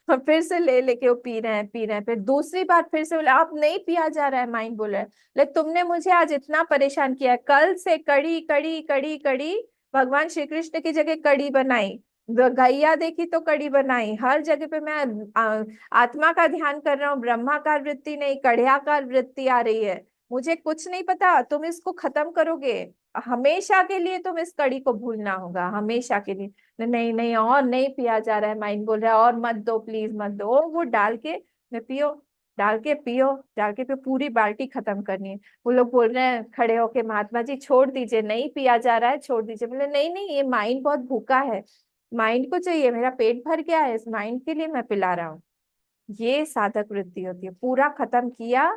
और फिर से ले लेके वो पी रहे हैं पी रहे हैं। फिर दूसरी बार फिर से बोले अब नहीं पिया जा रहा है। माइंड बोल रहा है ले तुमने मुझे आज इतना परेशान किया है, कल से कड़ी कड़ी कड़ी कड़ी, भगवान श्री कृष्ण की जगह कड़ी बनाई, गैया देखी तो कड़ी बनाई, हर जगह पे मैं आत्मा का ध्यान कर रहा हूँ, ब्रह्माकार वृत्ति नहीं कढ़ियाकार वृत्ति आ रही है। मुझे कुछ नहीं पता, तुम इसको खत्म करोगे, हमेशा के लिए तुम इस कड़ी को भूलना होगा, हमेशा के लिए। नहीं नहीं, और नहीं पिया जा रहा है। माइंड बोल रहा है और मत दो प्लीज मत दो। वो डाल के मैं पियो, डाल के पियो, डाल के पियो, पूरी बाल्टी खत्म करनी है। वो लोग बोल रहे हैं खड़े होके महात्मा जी छोड़ दीजिए, नहीं पिया जा रहा है, छोड़ दीजिए। बोले नहीं नहीं, ये माइंड बहुत भूखा है, माइंड को चाहिए, मेरा पेट भर गया है, इस माइंड के लिए मैं पिला रहा हूँ। ये साधक वृत्ति होती है। पूरा खत्म किया,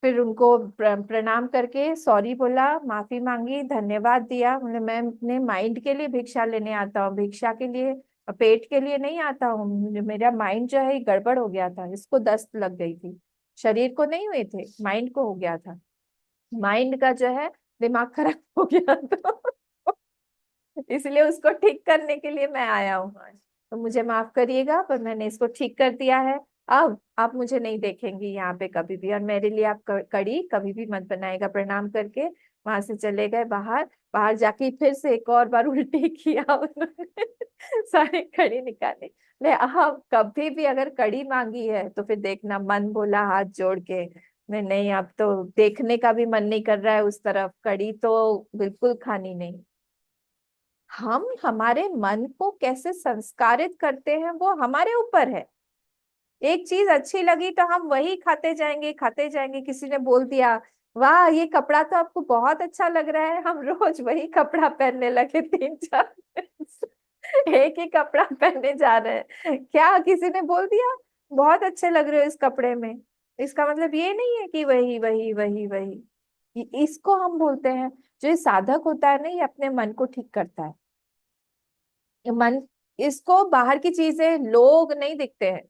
फिर उनको प्रणाम करके सॉरी बोला, माफी मांगी, धन्यवाद दिया। मतलब मैं अपने माइंड के लिए भिक्षा लेने आता हूँ, भिक्षा के लिए, पेट के लिए नहीं आता हूँ। मेरा माइंड जो है ये गड़बड़ हो गया था, इसको दस्त लग गई थी, शरीर को नहीं हुए थे, माइंड को हो गया था। माइंड का जो है दिमाग खराब हो गया था इसलिए उसको ठीक करने के लिए मैं आया हूँ आज। तो मुझे माफ करिएगा, पर मैंने इसको ठीक कर दिया है। अब आप मुझे नहीं देखेंगी यहाँ पे कभी भी, और मेरे लिए आप कड़ी कभी भी मत बनाएगा। प्रणाम करके वहां से चले गए बाहर। बाहर जाके फिर से एक और बार उल्टी किया उन्होंने सारी कड़ी निकाली। ले हाँ, कभी भी अगर कड़ी मांगी है तो फिर देखना, मन बोला हाथ जोड़ के, मैं नहीं, अब तो देखने का भी मन नहीं कर रहा है उस तरफ, कड़ी तो बिल्कुल खानी नहीं। हम हमारे मन को कैसे संस्कारित करते हैं वो हमारे ऊपर है। एक चीज अच्छी लगी तो हम वही खाते जाएंगे खाते जाएंगे। किसी ने बोल दिया वाह ये कपड़ा तो आपको बहुत अच्छा लग रहा है, हम रोज वही कपड़ा पहनने लगे 3 4 दिन से। एक ही कपड़ा पहनने जा रहे हैं। क्या किसी ने बोल दिया बहुत अच्छे लग रहे हो इस कपड़े में, इसका मतलब ये नहीं है कि वही वही वही वही। इसको हम बोलते हैं, जो ये साधक होता है ना, ये अपने मन को ठीक करता है। मन, इसको बाहर की चीजें लोग नहीं दिखते हैं,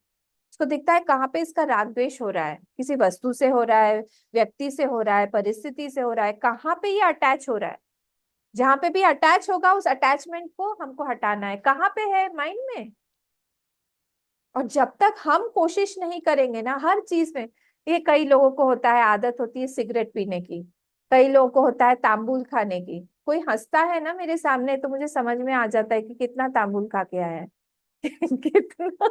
इसको दिखता है कहाँ पे इसका राग द्वेष हो रहा है, किसी वस्तु से हो रहा है, व्यक्ति से हो रहा है, परिस्थिति से हो रहा है, कहाँ पे ये अटैच हो रहा है। जहां पे भी अटैच होगा उस अटैचमेंट को हमको हटाना है। कहाँ पे है? माइंड में। और जब तक हम कोशिश नहीं करेंगे ना हर चीज में, ये कई लोगों को होता है, आदत होती है सिगरेट पीने की, कई लोगों को होता है तांबुल खाने की। कोई हंसता है ना मेरे सामने तो मुझे समझ में आ जाता है कि कितना तांबुल खा के आया है कितना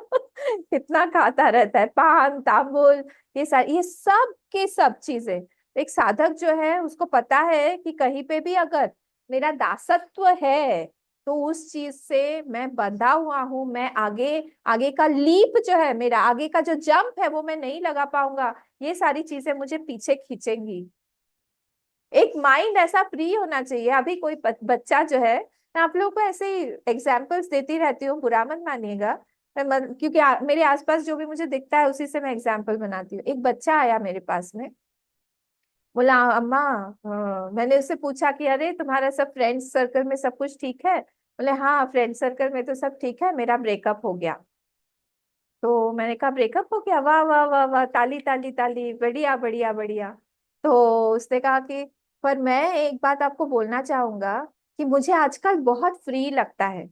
कितना खाता रहता है, पान तांबुल, ये सब के सब चीजें। एक साधक जो है उसको पता है कि कहीं पे भी अगर मेरा दासत्व है तो उस चीज से मैं बंधा हुआ हूं, मैं आगे आगे का लीप जो है, मेरा आगे का जो जंप है वो मैं नहीं लगा पाऊंगा, ये सारी चीजें मुझे पीछे खींचेंगी। एक माइंड ऐसा फ्री होना चाहिए। अभी कोई बच्चा जो है, मैं आप लोगों को ऐसे ही एग्जाम्पल्स देती रहती हूँ, बुरा मत मानिएगा। क्योंकि मेरे आसपास जो भी मुझे दिखता है उसी से मैं एग्जाम्पल बनाती हूँ। एक बच्चा आया मेरे पास में, बोला अम्मा, मैंने उससे पूछा कि अरे तुम्हारा सब फ्रेंड सर्कल में सब कुछ ठीक है? बोले हाँ फ्रेंड सर्कल में तो सब ठीक है, मेरा ब्रेकअप हो गया। तो मैंने कहा ब्रेकअप हो गया, वाह वाह वाह वाह, ताली ताली ताली, बढ़िया बढ़िया बढ़िया। तो उसने कहा कि पर मैं एक बात आपको बोलना चाहूंगा कि मुझे आजकल बहुत फ्री लगता है,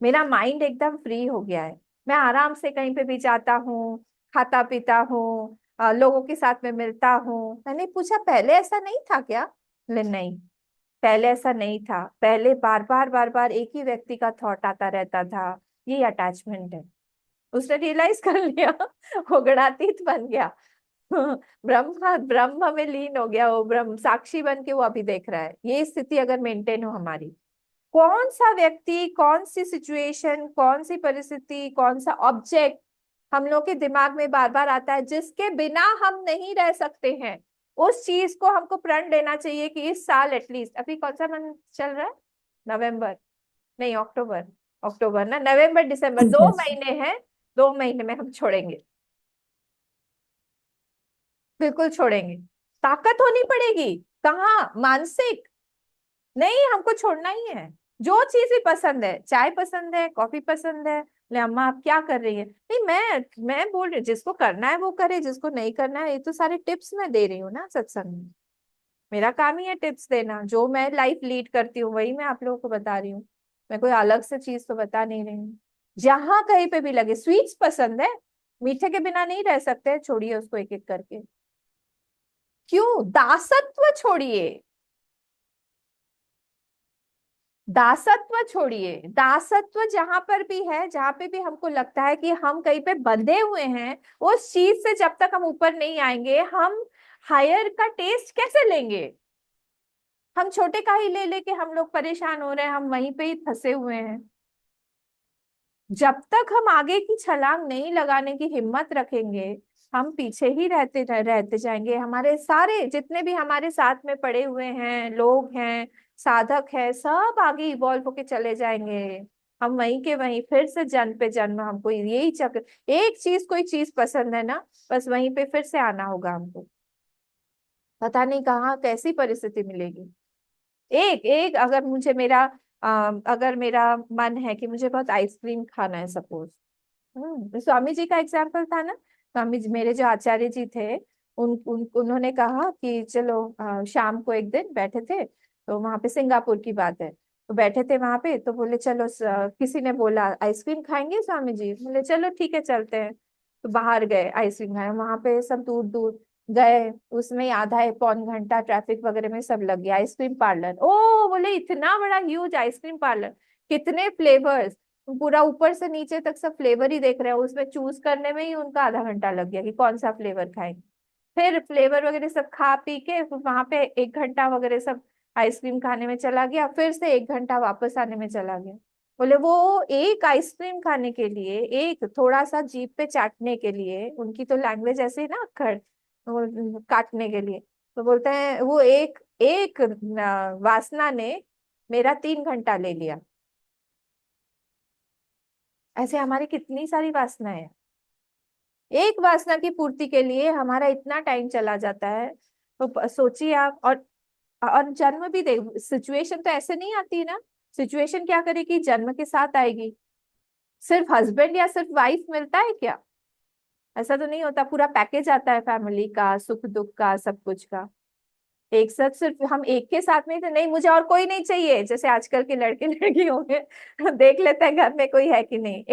मेरा माइंड एकदम फ्री हो गया है, मैं आराम से कहीं पे भी जाता हूँ, खाता पीता हूँ, लोगों के साथ में मिलता हूँ। मैंने पूछा पहले ऐसा नहीं था क्या? बोले नहीं, पहले ऐसा नहीं था, पहले बार बार एक ही व्यक्ति का थॉट आता रहता था, ये अटैचमेंट है। उसने रियलाइज कर लिया, वो गणातीत बन गया, ब्रह्म ब्रह्म में लीन हो गया, वो ब्रह्म साक्षी बन के वो अभी देख रहा है। ये स्थिति अगर मेंटेन हो हमारी, कौन सा व्यक्ति, कौन सी सिचुएशन, कौन सी परिस्थिति, कौन सा ऑब्जेक्ट हम लोग के दिमाग में बार बार आता है जिसके बिना हम नहीं रह सकते हैं, उस चीज को हमको प्रण लेना चाहिए कि इस साल एटलीस्ट, अभी कौन सा मंथ चल रहा है? नवंबर, नहीं अक्टूबर, अक्टूबर ना, नवंबर दिसंबर 2 महीने हैं, 2 महीने में हम छोड़ेंगे, बिल्कुल छोड़ेंगे। ताकत होनी पड़ेगी, कहाँ? मानसिक नहीं, हमको छोड़ना ही है। जो चीज भी पसंद है, चाय पसंद है, कॉफी पसंद है, ले अम्मा आप क्या कर रही है? नहीं, मैं बोल रही हूँ जिसको करना है वो करे, जिसको नहीं करना है, ये तो सारे टिप्स मैं दे रही हूँ ना सत्संग में। मेरा काम ही है टिप्स देना, जो मैं लाइफ लीड करती हूँ वही मैं आप लोगों को बता रही हूँ। मैं कोई अलग से चीज तो बता नहीं रही हूँ। जहां कहीं पे भी लगे, स्वीट्स पसंद है, मीठे के बिना नहीं रह सकते, छोड़िए उसको एक एक करके। क्यों? दासत्व छोड़िए, दासत्व छोड़िए। दासत्व जहां पर भी है, जहां पे भी हमको लगता है कि हम कहीं पे बंधे हुए हैं, उस चीज से जब तक हम ऊपर नहीं आएंगे, हम हायर का टेस्ट कैसे लेंगे? हम छोटे का ही ले लेके हम लोग परेशान हो रहे हैं, हम वहीं पे ही फंसे हुए हैं। जब तक हम आगे की छलांग नहीं लगाने की हिम्मत रखेंगे, हम पीछे ही रहते जाएंगे। हमारे सारे जितने भी हमारे साथ में पड़े हुए हैं, लोग हैं, साधक है, सब आगे इवॉल्व होके चले जाएंगे। हम वहीं के वहीं फिर से जन्म पे जन्म, हमको यही चक्र, एक चीज कोई चीज पसंद है ना, बस वहीं पे फिर से आना होगा हमको। पता नहीं कहाँ कैसी परिस्थिति मिलेगी। एक एक अगर मुझे मेरा अगर मेरा मन है कि मुझे बहुत आइसक्रीम खाना है, सपोज, स्वामी जी का एग्जाम्पल था ना, स्वामी जी मेरे जो आचार्य जी थे, उन्होंने कहा कि चलो शाम को एक दिन बैठे थे, तो वहां पे सिंगापुर की बात है, तो बैठे थे वहां पे, तो बोले चलो किसी ने बोला आइसक्रीम खाएंगे स्वामी जी? बोले चलो ठीक है चलते हैं। तो बाहर गए आइसक्रीम खाने, वहां पे सब दूर दूर गए, उसमें आधा एक पौन घंटा ट्रैफिक वगैरह में सब लग गया। आइसक्रीम पार्लर, ओ बोले इतना बड़ा ह्यूज आइसक्रीम पार्लर, कितने फ्लेवर्स, पूरा ऊपर से नीचे तक सब फ्लेवर ही देख रहे हो, उसमें चूज करने में ही उनका आधा घंटा लग गया कि कौन सा फ्लेवर खाएंगे। फिर फ्लेवर वगैरह सब खा पी के वहां पे 1 घंटा वगैरह सब आइसक्रीम खाने में चला गया, फिर से 1 घंटा वापस आने में चला गया। बोले वो एक आइसक्रीम खाने के लिए, एक थोड़ा सा जीभ पे चाटने के लिए, उनकी तो लैंग्वेज ऐसे ही ना, अक्खर वो काटने के लिए, तो बोलते हैं वो एक एक वासना ने मेरा 3 घंटा ले लिया। ऐसे हमारी कितनी सारी वासनाएं हैं, एक वासना की पूर्ति के लिए हमारा इतना टाइम चला जाता है। तो सोचिए आप, और जन्म भी देख, सिचुएशन तो ऐसे नहीं आती है ना, सिचुएशन क्या करेगी, जन्म के साथ आएगी। सिर्फ हस्बैंड या सिर्फ वाइफ मिलता है क्या? ऐसा तो नहीं होता, पूरा पैकेज आता है फैमिली का, सुख दुख का, सब कुछ का। एक साथ सिर्फ हम एक के साथ में तो नहीं, मुझे और कोई नहीं चाहिए, जैसे आजकल के लड़के लड़की होंगे देख लेते हैं घर में कोई है कि नहीं।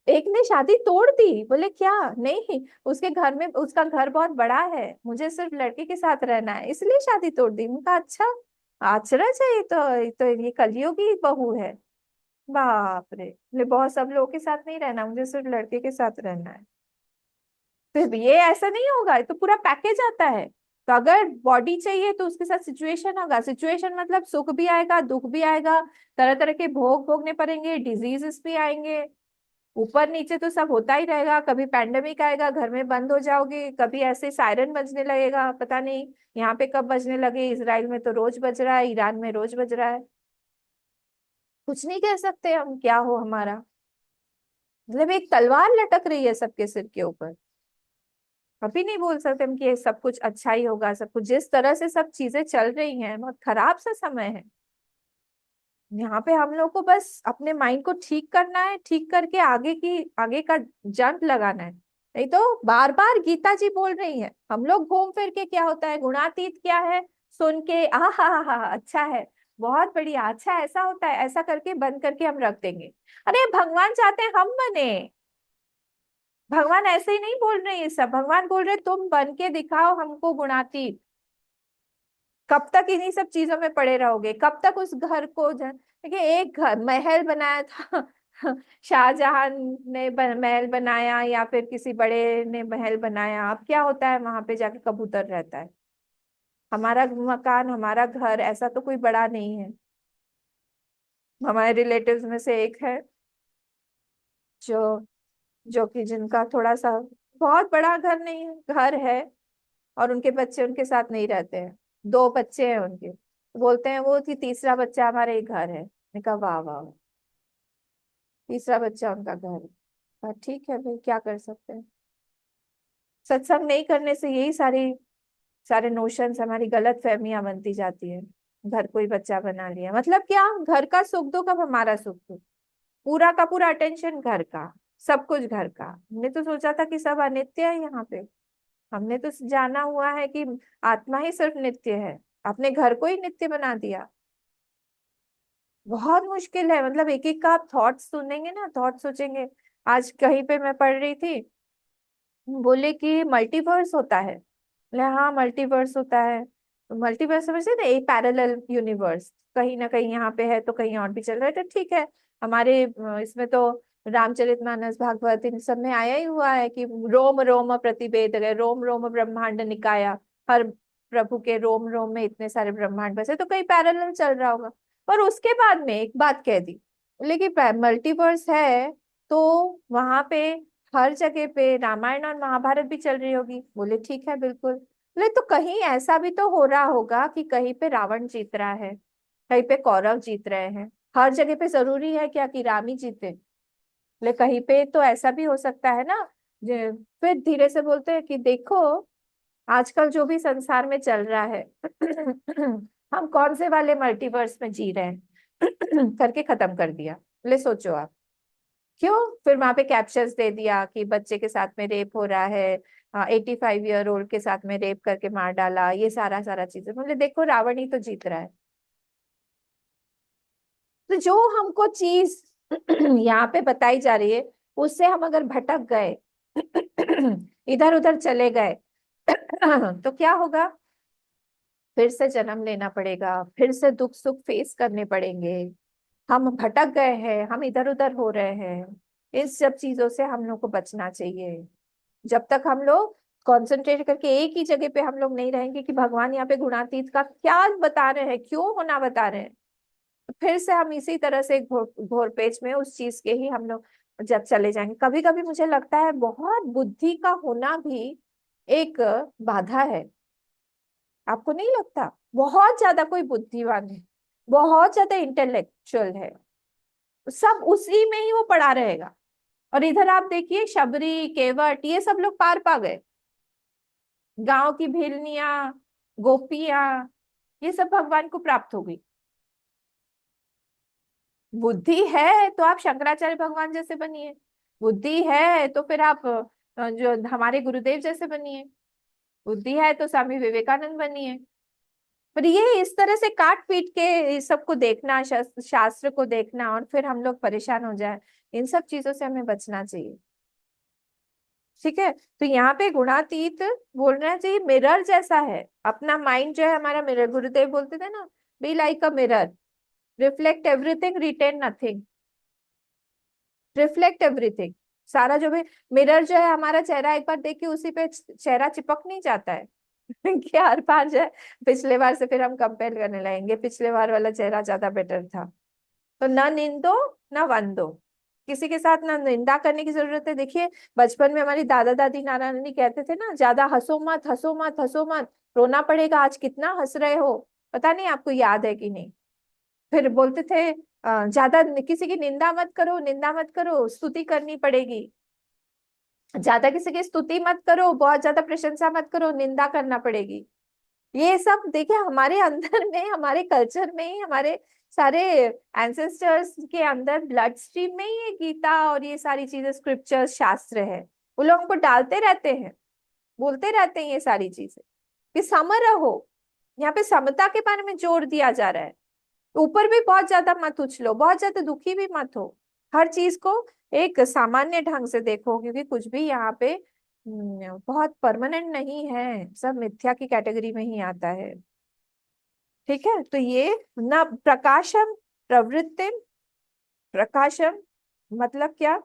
एक ने शादी तोड़ दी, बोले क्या नहीं, उसके घर में, उसका घर बहुत बड़ा है, मुझे सिर्फ लड़के के साथ रहना है, इसलिए शादी तोड़ दी। उनका अच्छा आचरण है, ये तो ये कलयुगी बहू है। बाप रे, बोले बहुत सब लोगों के साथ नहीं रहना, मुझे सिर्फ लड़के के साथ रहना है। फिर भी ये ऐसा नहीं होगा, ये तो पूरा पैकेज आता है। तो अगर बॉडी चाहिए तो उसके साथ सिचुएशन होगा, सिचुएशन मतलब सुख भी आएगा, दुख भी आएगा, तरह तरह के भोग भोगने पड़ेंगे, डिजीजेस भी आएंगे, ऊपर नीचे तो सब होता ही रहेगा। कभी पैंडेमिक आएगा, घर में बंद हो जाओगे, कभी ऐसे सायरन बजने लगेगा, पता नहीं यहाँ पे कब बजने लगे, इसराइल में तो रोज बज रहा है, ईरान में रोज बज रहा है। कुछ नहीं कह सकते हम क्या हो हमारा, मतलब एक तलवार लटक रही है सबके सिर के ऊपर। कभी नहीं बोल सकते हम कि ये सब कुछ अच्छा ही होगा, सब कुछ जिस तरह से सब चीजें चल रही हैं, बहुत खराब सा समय है। यहाँ पे हम लोग को बस अपने माइंड को ठीक करना है, ठीक करके आगे का जंप लगाना है। नहीं तो बार बार गीता जी बोल रही है, हम लोग घूम फिर के क्या होता है, गुणातीत क्या है, सुन के हा अच्छा है, बहुत बढ़िया, अच्छा ऐसा होता है, ऐसा करके बंद करके हम रख देंगे। अरे भगवान चाहते हैं हम बने, भगवान ऐसे ही नहीं बोल रहे ये सब, भगवान बोल रहे तुम बन के दिखाओ हमको गुणातीत। कब तक इन्हीं सब चीजों में पड़े रहोगे, कब तक उस घर को देखिए, एक घर महल बनाया था शाहजहां ने महल बनाया या फिर किसी बड़े ने महल बनाया, अब क्या होता है वहां पे जाके कबूतर रहता है। हमारा मकान, हमारा घर ऐसा तो कोई बड़ा नहीं है। हमारे रिलेटिव्स में से एक है जो जो कि जिनका थोड़ा सा, बहुत बड़ा घर नहीं है, घर है, और उनके बच्चे उनके साथ नहीं रहते हैं, 2 बच्चे हैं उनके। बोलते हैं वो कि तीसरा बच्चा हमारा ही घर है। मैंने कहा वाह वाह वाह, तीसरा बच्चा उनका घर है। कहा, ठीक है भाई, क्या कर सकते हैं। सत्संग नहीं करने से यही सारे नोशंस, हमारी गलत फहमियां बनती जाती है। घर को ही बच्चा बना लिया मतलब क्या, घर का सुख दुख अब हमारा सुख दुख, पूरा का पूरा अटेंशन घर का, सब कुछ घर का। हमने तो सोचा था कि सब अनित्य है यहाँ पे, हमने तो जाना हुआ है कि आत्मा ही सिर्फ नित्य है, अपने घर को ही नित्य बना दिया। बहुत मुश्किल है, मतलब एक एक का आप थॉट सुनेंगे ना, थॉट सोचेंगे। आज कहीं पे मैं पढ़ रही थी, बोले कि मल्टीवर्स होता है। बोले हाँ मल्टीवर्स होता है, तो मल्टीवर्स समझते ना, एक पैरेलल यूनिवर्स, कहीं ना कहीं यहाँ पे है तो कहीं और भी चल रहा है, तो ठीक है। हमारे इसमें तो रामचरितमानस भागवत इन सब में आया ही हुआ है कि रोम रोम प्रतिवेद है, रोम रोम ब्रह्मांड निकाया, हर प्रभु के रोम रोम में इतने सारे ब्रह्मांड बसे, तो कहीं पैरेलल चल रहा होगा। पर उसके बाद में एक बात कह दी, लेकिन मल्टीवर्स है तो वहां पे हर जगह पे रामायण और महाभारत भी चल रही होगी। बोले ठीक है बिल्कुल। बोले तो कहीं ऐसा भी तो हो रहा होगा कि कहीं पे रावण जीत रहा है, कहीं पे कौरव जीत रहे हैं, हर जगह पे जरूरी है क्या कि राम ही जीते। बोले कहीं पे तो ऐसा भी हो सकता है ना। फिर धीरे से बोलते हैं कि देखो आजकल जो भी संसार में चल रहा है हम कौन से वाले मल्टीवर्स में जी रहे हैं करके खत्म कर दिया। बोले सोचो आप, क्यों। फिर वहां पे कैप्चर्स दे दिया कि बच्चे के साथ में रेप हो रहा है, 85 ईयर ओल्ड के साथ में रेप करके मार डाला, ये सारा सारा चीजें। बोले देखो रावण ही तो जीत रहा है। तो जो हमको चीज यहाँ पे बताई जा रही है, उससे हम अगर भटक गए इधर उधर चले गए तो क्या होगा, फिर से जन्म लेना पड़ेगा, फिर से दुख सुख फेस करने पड़ेंगे। हम भटक गए हैं, हम इधर उधर हो रहे हैं। इस सब चीजों से हम लोग को बचना चाहिए। जब तक हम लोग कंसंट्रेट करके एक ही जगह पे हम लोग नहीं रहेंगे कि भगवान यहाँ पे गुणातीत का क्या बता रहे हैं, क्यों होना बता रहे हैं, तो फिर से हम इसी तरह से घोर घोर पेच में उस चीज के ही हम लोग जब चले जाएंगे। कभी कभी मुझे लगता है बहुत बुद्धि का होना भी एक बाधा है। आपको नहीं लगता, बहुत ज्यादा कोई बुद्धिमान है, बहुत ज्यादा इंटेलेक्चुअल है, सब उसी में ही वो पड़ा रहेगा। और इधर आप देखिए शबरी केवट ये सब लोग पार पा गए, गांव की भिलनिया गोपियां ये सब भगवान को प्राप्त हो गई। बुद्धि है तो आप शंकराचार्य भगवान जैसे बनिए, बुद्धि है तो फिर आप जो हमारे गुरुदेव जैसे बनिए, बुद्धि है तो स्वामी विवेकानंद बनिए। पर ये इस तरह से काट पीट के इस सबको देखना, शास्त्र को देखना और फिर हम लोग परेशान हो जाए, इन सब चीजों से हमें बचना चाहिए। ठीक है, तो यहाँ पे गुणातीत बोलना चाहिए मिरर जैसा है, अपना माइंड जो है हमारा मिरर, गुरुदेव बोलते थे ना, be like a mirror, reflect everything retain nothing, reflect everything. सारा जो भी मिरर जो है हमारा चेहरा एक बार देख के उसी पे चेहरा चिपक नहीं जाता है कि हर बार जो है पिछले बार से फिर हम कंपेयर करने लगेंगे, पिछले बार वाला चेहरा ज्यादा बेटर था। तो न निंदो न वंदो, किसी के साथ ना निंदा करने की जरूरत है। देखिए बचपन में हमारी दादा दादी नाना नानी कहते थे ना, ज्यादा हंसो मत हंसो मत हंसो मत, रोना पड़ेगा, आज कितना हंस रहे हो, पता नहीं आपको याद है कि नहीं। फिर बोलते थे ज्यादा किसी की निंदा मत करो, निंदा मत करो, स्तुति करनी पड़ेगी, ज्यादा किसी की स्तुति मत करो, बहुत ज्यादा प्रशंसा मत करो, निंदा करना पड़ेगी। ये सब देखिए हमारे अंदर में, हमारे कल्चर में ही, हमारे सारे एंसेस्टर्स के अंदर ब्लड स्ट्रीम में ही ये गीता और ये सारी चीजें, स्क्रिप्चर्स, शास्त्र है। वो लोग हमको डालते रहते हैं, बोलते रहते हैं ये सारी चीजें कि सम रहो। यहाँ पे समता के बारे में जोर दिया जा रहा है। ऊपर भी बहुत ज्यादा मत उछलो, बहुत ज्यादा दुखी भी मत हो, हर चीज को एक सामान्य ढंग से देखो, क्योंकि कुछ भी यहाँ पे बहुत परमानेंट नहीं है, सब मिथ्या की कैटेगरी में ही आता है। ठीक है, तो ये न प्रकाशम प्रवृत्तिम, प्रकाशम मतलब क्या?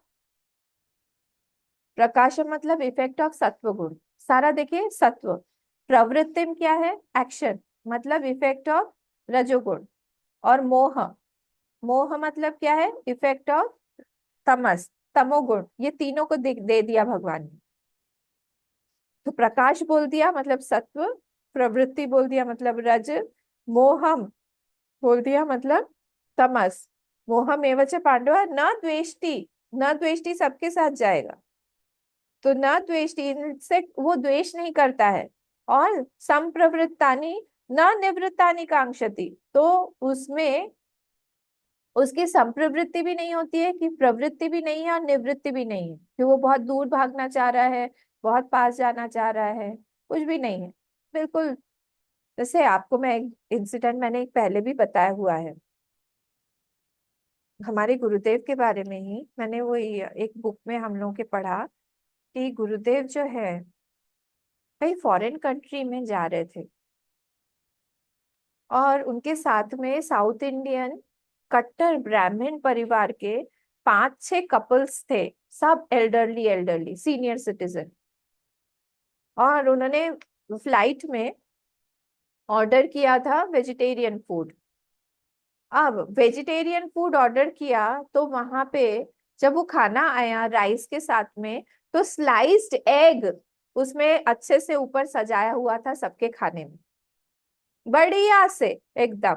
प्रकाशम मतलब इफेक्ट ऑफ सत्व गुण, सारा देखिए सत्व। प्रवृत्तिम क्या है? एक्शन, मतलब इफेक्ट ऑफ रजोगुण। और मोह, मोह मतलब क्या है? इफेक्ट ऑफ तमस, तमोगुण। ये तीनों को दे दिया भगवान ने। तो प्रकाश बोल दिया मतलब सत्व, प्रवृत्ति बोल दिया मतलब रज, मोहम बोल दिया मतलब तमस। मोहम एवच पांडव न द्वेष्टि, न द्वेष्टि सबके साथ जाएगा, तो न द्वेष्टि इनसे वो द्वेष नहीं करता है। और संप्रवृत्तानि न निवृत्तानि कांक्षति, तो उसमें उसकी संप्रवृत्ति भी नहीं होती है, कि प्रवृत्ति भी नहीं है और निवृत्ति भी नहीं है, कि वो बहुत दूर भागना चाह रहा है, बहुत पास जाना चाह रहा है, कुछ भी नहीं है। बिल्कुल, जैसे आपको मैं एक इंसिडेंट मैंने एक पहले भी बताया हुआ है, हमारे गुरुदेव के बारे में ही। मैंने वो एक बुक में हम लोगों के पढ़ा कि गुरुदेव जो है कई फॉरेन कंट्री में जा रहे थे, और उनके साथ में साउथ इंडियन कट्टर ब्राह्मण परिवार के 5-6 कपल्स थे, सब एल्डरली एल्डरली सीनियर सिटीजन। और उन्होंने फ्लाइट में ऑर्डर किया था वेजिटेरियन फूड। अब वेजिटेरियन फूड ऑर्डर किया तो वहां पे जब वो खाना आया राइस के साथ में, तो स्लाइस्ड एग उसमें अच्छे से ऊपर सजाया हुआ था सबके खाने में, बढ़िया से एकदम।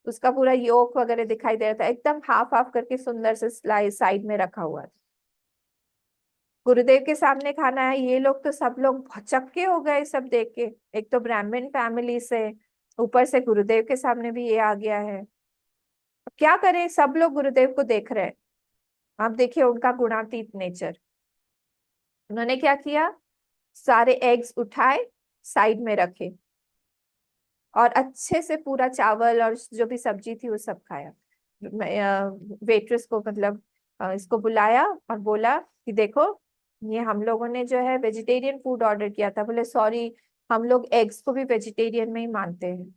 उसका पूरा योक वगैरह दिखाई दे रहा था, एकदम हाफ हाफ करके सुंदर से स्लाइस साइड में रखा हुआ था। गुरुदेव के सामने खाना है, ये लोग तो सब लोग भौचक्के हो गए सब देख के। एक तो ब्राह्मण फैमिली से, ऊपर से गुरुदेव के सामने भी ये आ गया है। अब क्या करें, सब लोग गुरुदेव को देख रहे हैं। आप देखिए उनका गुणातीत नेचर। उन्होंने क्या किया, सारे एग्स उठाए, साइड में रखे, और अच्छे से पूरा चावल और जो भी सब्जी थी वो सब खाया। वेट्रेस को मतलब इसको बुलाया और बोला कि देखो ये हम लोगों ने जो है वेजिटेरियन फूड ऑर्डर किया था। बोले सॉरी, हम लोग एग्स को भी वेजिटेरियन में ही मानते हैं,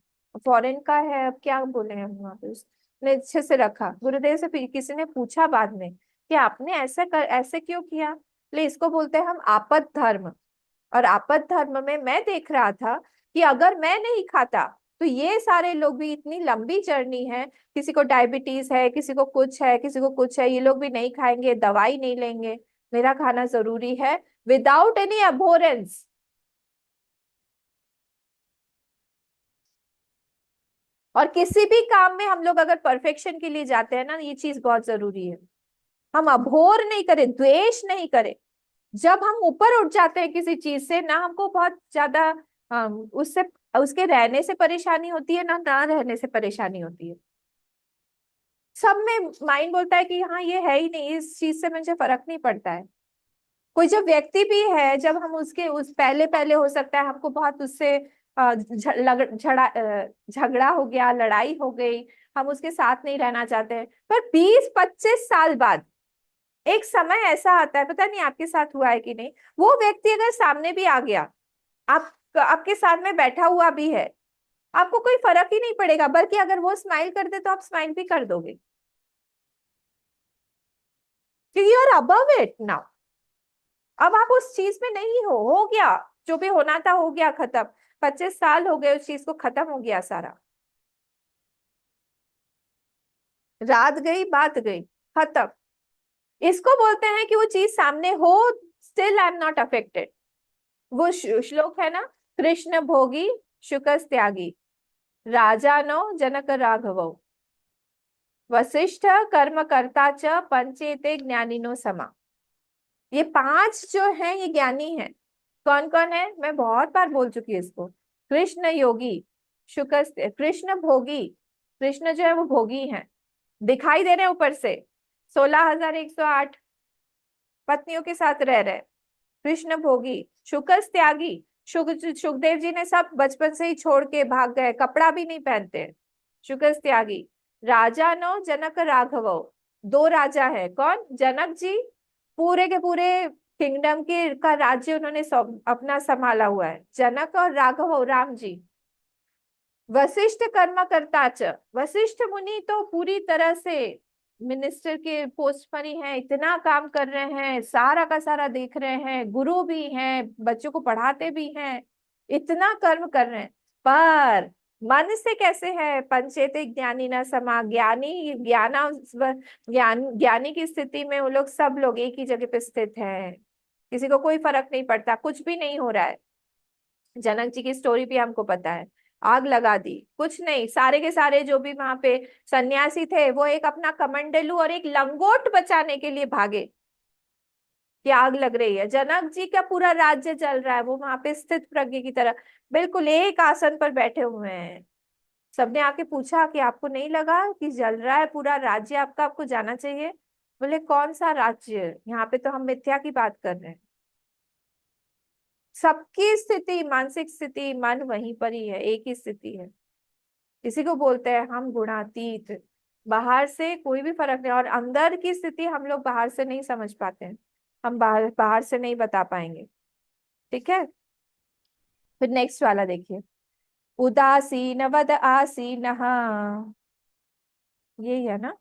फॉरेन का है, अब क्या बोले हम वहाँ पे। उसने अच्छे से रखा। गुरुदेव से फिर किसी ने पूछा बाद में कि आपने ऐसे क्यों किया? बोले इसको बोलते हैं हम आपद धर्म। और आपद धर्म में मैं देख रहा था कि अगर मैं नहीं खाता तो ये सारे लोग भी, इतनी लंबी जर्नी है, किसी को डायबिटीज है, किसी को कुछ है, किसी को कुछ है, ये लोग भी नहीं खाएंगे, दवाई नहीं लेंगे, मेरा खाना जरूरी है विदाउट एनी अबोरेंस। और किसी भी काम में हम लोग अगर परफेक्शन के लिए जाते हैं ना, ये चीज बहुत जरूरी है, हम अभोर नहीं करें, द्वेष नहीं करें। जब हम ऊपर उठ जाते हैं किसी चीज से ना, हमको बहुत ज्यादा उससे उसके रहने से परेशानी होती है, ना रहने से परेशानी होती है। सब में माइंड बोलता है कि हाँ ये है ही नहीं, इस चीज से मुझे फर्क नहीं पड़ता है। कोई जब व्यक्ति भी है, जब हम उसके उस पहले पहले हो सकता है हमको बहुत उससे झगड़ा हो गया, लड़ाई हो गई, हम उसके साथ नहीं रहना चाहते हैं, पर 20-25 साल बाद एक समय ऐसा आता है, पता नहीं आपके साथ हुआ है कि नहीं, वो व्यक्ति अगर सामने भी आ गया, आप आपके साथ में बैठा हुआ भी है, आपको कोई फर्क ही नहीं पड़ेगा, बल्कि अगर वो स्माइल कर दे तो आप स्माइल भी कर दोगे, क्योंकि you are above it now. अब आप उस चीज में नहीं हो गया, जो भी होना था हो गया, खत्म। 25 साल हो गए उस चीज को, खत्म हो गया सारा, रात गई बात गई, खत्म। इसको बोलते हैं कि वो चीज सामने हो, still I am not affected. वो श्लोक है ना, कृष्ण भोगी शुकस त्यागी, राजानो जनक राघवो, वशिष्ठ कर्मकर्ता च पंचेते ज्ञानिनो समा। ये 5 जो है ये ज्ञानी है। कौन कौन है? मैं बहुत बार बोल चुकी हूँ इसको। कृष्ण योगी, शुकस, कृष्ण भोगी, कृष्ण जो है वो भोगी है, दिखाई दे रहे हैं ऊपर से, 16,108 पत्नियों के साथ रह रहे। कृष्ण भोगी, शुकस त्यागी, सुखदेव जी ने सब बचपन से ही छोड़ के भाग गए, कपड़ा भी नहीं पहनते, शुकस त्यागी। राजा नो जनक राघवो, दो राजा है, कौन? जनक जी, पूरे के पूरे किंगडम के का राज्य उन्होंने अपना संभाला हुआ है, जनक और राघव राम जी। वशिष्ठ कर्मकर्ता च, वशिष्ठ मुनि तो पूरी तरह से मिनिस्टर के पोस्ट पर ही हैं, इतना काम कर रहे हैं, सारा का सारा देख रहे हैं, गुरु भी हैं, बच्चों को पढ़ाते भी हैं, इतना कर्म कर रहे हैं। पर मन से कैसे है? पंचेते ज्ञानी न समा, ज्ञानी ज्ञानी की स्थिति में वो लोग सब लोग एक ही जगह पे स्थित हैं, किसी को कोई फर्क नहीं पड़ता, कुछ भी नहीं हो रहा है। जनक जी की स्टोरी भी हमको पता है, आग लगा दी, कुछ नहीं, सारे के सारे जो भी वहां पे सन्यासी थे वो एक अपना कमंडलू और एक लंगोट बचाने के लिए भागे कि आग लग रही है। जनक जी का पूरा राज्य जल रहा है, वो वहां पे स्थित प्रज्ञ की तरह बिल्कुल एक आसन पर बैठे हुए हैं। सबने आके पूछा कि आपको नहीं लगा कि जल रहा है पूरा राज्य आपका, आपको जाना चाहिए? बोले कौन सा राज्य, यहाँ पे तो हम मिथ्या की बात कर रहे हैं। सबकी स्थिति, मानसिक स्थिति, मन वहीं पर ही है, एक ही स्थिति है। इसी को बोलते हैं हम गुणातीत। बाहर से कोई भी फर्क नहीं, और अंदर की स्थिति हम लोग बाहर से नहीं समझ पाते हैं, हम बाहर बाहर से नहीं बता पाएंगे। ठीक है, फिर नेक्स्ट वाला देखिए, उदासीनवद आसीनः, यही है ना?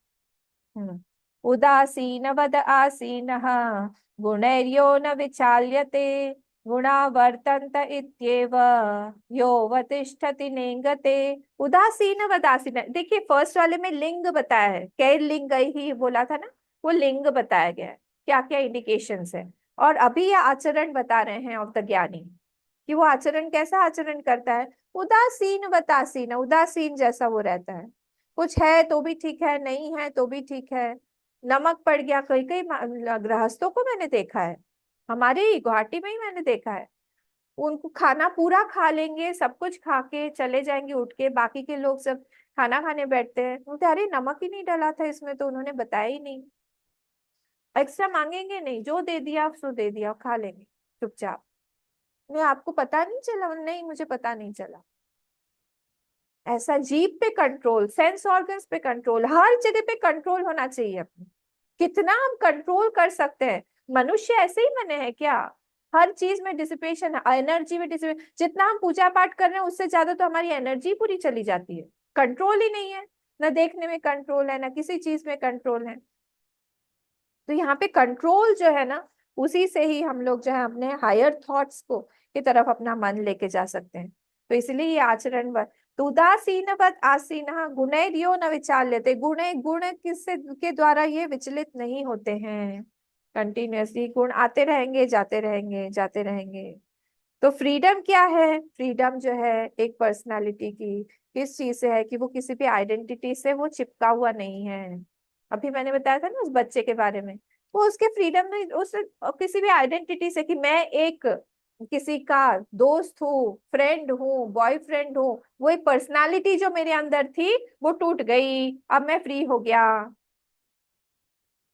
उदासीनवद आसीनः गुणैर्यो न विचाल्यते, गुणा वर्तन्त इत्येव योऽवतिष्ठति नेङ्गते। उदासीन वदासीन, देखिए फर्स्ट वाले में लिंग बताया है, कई लिंग ही बोला था ना, वो लिंग बताया गया है, क्या क्या इंडिकेशंस है। और अभी ये आचरण बता रहे हैं ऑफ द ज्ञानी, कि वो आचरण कैसा आचरण करता है। उदासीन वदासीन, उदासीन जैसा वो रहता है, कुछ है तो भी ठीक है, नहीं है तो भी ठीक है। नमक पड़ गया, कई कई गृहस्थों को मैंने देखा है, हमारे ही गुवाहाटी में ही मैंने देखा है, उनको खाना पूरा खा लेंगे, सब कुछ खा के चले जाएंगे उठ के, बाकी के लोग सब खाना खाने बैठते हैं, बोलते अरे नमक ही नहीं डाला था इसमें, तो उन्होंने बताया ही नहीं। एक्स्ट्रा मांगेंगे नहीं, जो दे दिया सो दे दिया, खा लेंगे चुपचाप। नहीं आपको पता नहीं चला? नहीं मुझे पता नहीं चला। ऐसा जीभ पे कंट्रोल, सेंस ऑर्गन्स पे कंट्रोल, हर जगह पे कंट्रोल होना चाहिए अपने। कितना हम कंट्रोल कर सकते हैं? मनुष्य ऐसे ही बने हैं क्या? हर चीज में डिसिपेशन है, एनर्जी में डिसिपेशन, जितना हम पूजा पाठ कर रहे हैं उससे ज्यादा तो हमारी एनर्जी पूरी चली जाती है, कंट्रोल ही नहीं है, ना देखने में कंट्रोल है, ना किसी चीज में कंट्रोल है। तो यहाँ पे कंट्रोल जो है ना, उसी से ही हम लोग जो है अपने हायर थॉट्स को की तरफ अपना मन लेके जा सकते हैं। तो इसलिए ये आचरण तो उदासीनवत आसीनः गुणैर्यो न विचाल्यते, गुण किससे के द्वारा ये विचलित नहीं होते हैं, कंटिन्यूअसली गुण आते रहेंगे जाते रहेंगे जाते रहेंगे। तो फ्रीडम क्या है? फ्रीडम जो है एक पर्सनालिटी की किस चीज से है, कि वो किसी भी आइडेंटिटी से वो चिपका हुआ नहीं है। अभी मैंने बताया था ना उस बच्चे के बारे में, वो उसके फ्रीडम में, उस किसी भी आइडेंटिटी से, कि मैं एक किसी का दोस्त हूँ, फ्रेंड हूँ, बॉयफ्रेंड हूँ, वो एक पर्सनालिटी जो मेरे अंदर थी वो टूट गई, अब मैं फ्री हो गया।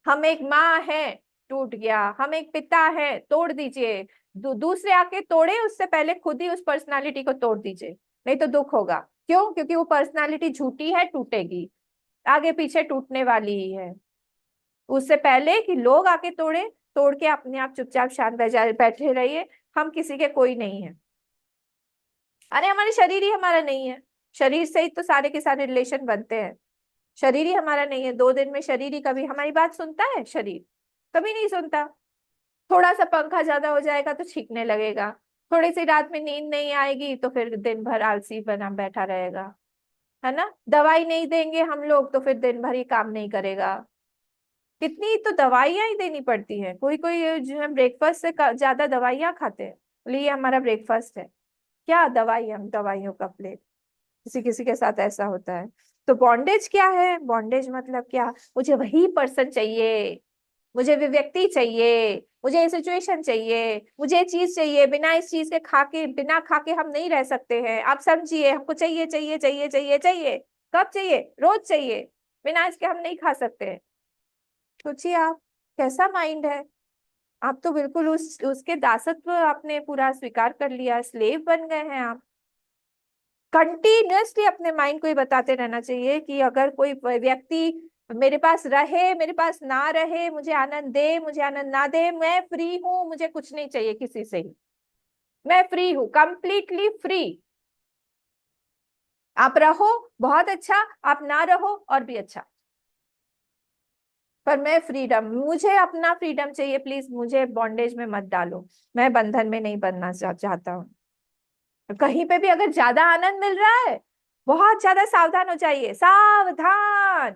हम एक माँ है, टूट गया, हम एक पिता है, तोड़ दीजिए, दूसरे आके तोड़े उससे पहले खुद ही उस पर्सनालिटी को तोड़ दीजिए, नहीं तो दुख होगा। क्यों? क्योंकि वो पर्सनालिटी झूठी है, टूटेगी, आगे पीछे टूटने वाली ही है। उससे पहले कि लोग आके तोड़े, तोड़ के अपने आप चुपचाप शांत बैठे रहिए, हम किसी के कोई नहीं है। अरे हमारे शरीर ही हमारा नहीं है, शरीर से ही तो सारे के सारे रिलेशन बनते हैं, शरीर ही हमारा नहीं है। 2 दिन में शरीर ही कभी हमारी बात सुनता है? शरीर कभी नहीं सुनता। थोड़ा सा पंखा ज्यादा हो जाएगा तो छींकने लगेगा, थोड़ी सी रात में नींद नहीं आएगी तो फिर दिन भर आलसी बना बैठा रहेगा, है ना? दवाई नहीं देंगे हम लोग तो फिर दिन भर ही काम नहीं करेगा। कितनी तो दवाइयां ही देनी पड़ती है, कोई कोई जो है ब्रेकफास्ट से ज्यादा दवाइयां खाते हैं, बोले ये हमारा ब्रेकफास्ट है, क्या दवाई, हम दवाइयों का प्लेट। किसी किसी के साथ ऐसा होता है। तो बॉन्डेज क्या है? बॉन्डेज मतलब क्या? मुझे वही पर्सन चाहिए, मुझे वो व्यक्ति चाहिए, मुझे ये सिचुएशन चाहिए, मुझे ये चीज चाहिए, बिना इस चीज के बिना खा के हम नहीं रह सकते हैं, आप समझिए, हमको चाहिए चाहिए चाहिए चाहिए चाहिए। कब चाहिए? रोज चाहिए, बिना इसके हम नहीं खा सकते हैं। सोचिए आप कैसा माइंड है, आप तो बिल्कुल उसके दासत्व आपने पूरा स्वीकार कर लिया, स्लेव बन गए हैं आप। कंटिन्यूअसली अपने माइंड को ये बताते रहना चाहिए कि अगर कोई व्यक्ति मेरे पास रहे, मेरे पास ना रहे, मुझे आनंद दे, मुझे आनंद ना दे, मैं फ्री हूं, मुझे कुछ नहीं चाहिए किसी से ही, मैं फ्री हूं, कंप्लीटली फ्री। आप रहो बहुत अच्छा, आप ना रहो और भी अच्छा, पर मैं फ्रीडम, मुझे अपना फ्रीडम चाहिए, प्लीज मुझे बॉन्डेज में मत डालो, मैं बंधन में नहीं बनना चाहता हूँ। कहीं पे भी अगर ज्यादा आनंद मिल रहा है, बहुत ज्यादा सावधान हो जाइए, सावधान।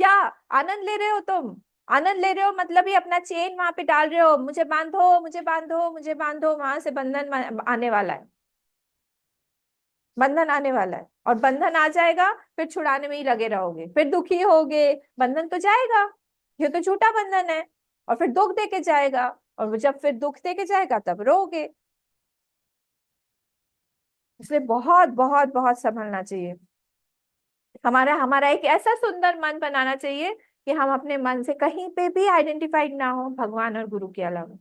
क्या आनंद ले रहे हो तुम? आनंद ले रहे हो मतलब ही अपना चेन वहां पे डाल रहे हो, मुझे बांधो, मुझे बांधो, मुझे बांधो, वहां से बंधन आने वाला है, बंधन आने वाला है, और बंधन आ जाएगा फिर छुड़ाने में ही लगे रहोगे, फिर दुखी होगे, बंधन तो जाएगा, ये तो झूठा बंधन है, और फिर दुख देके जाएगा, और वो जब फिर दुख देके जाएगा तब रोगे। इसलिए बहुत बहुत बहुत संभलना चाहिए। हमारा हमारा एक ऐसा सुंदर मन बनाना चाहिए कि हम अपने मन से कहीं पे भी आइडेंटिफाइड ना हो भगवान और गुरु के अलावा,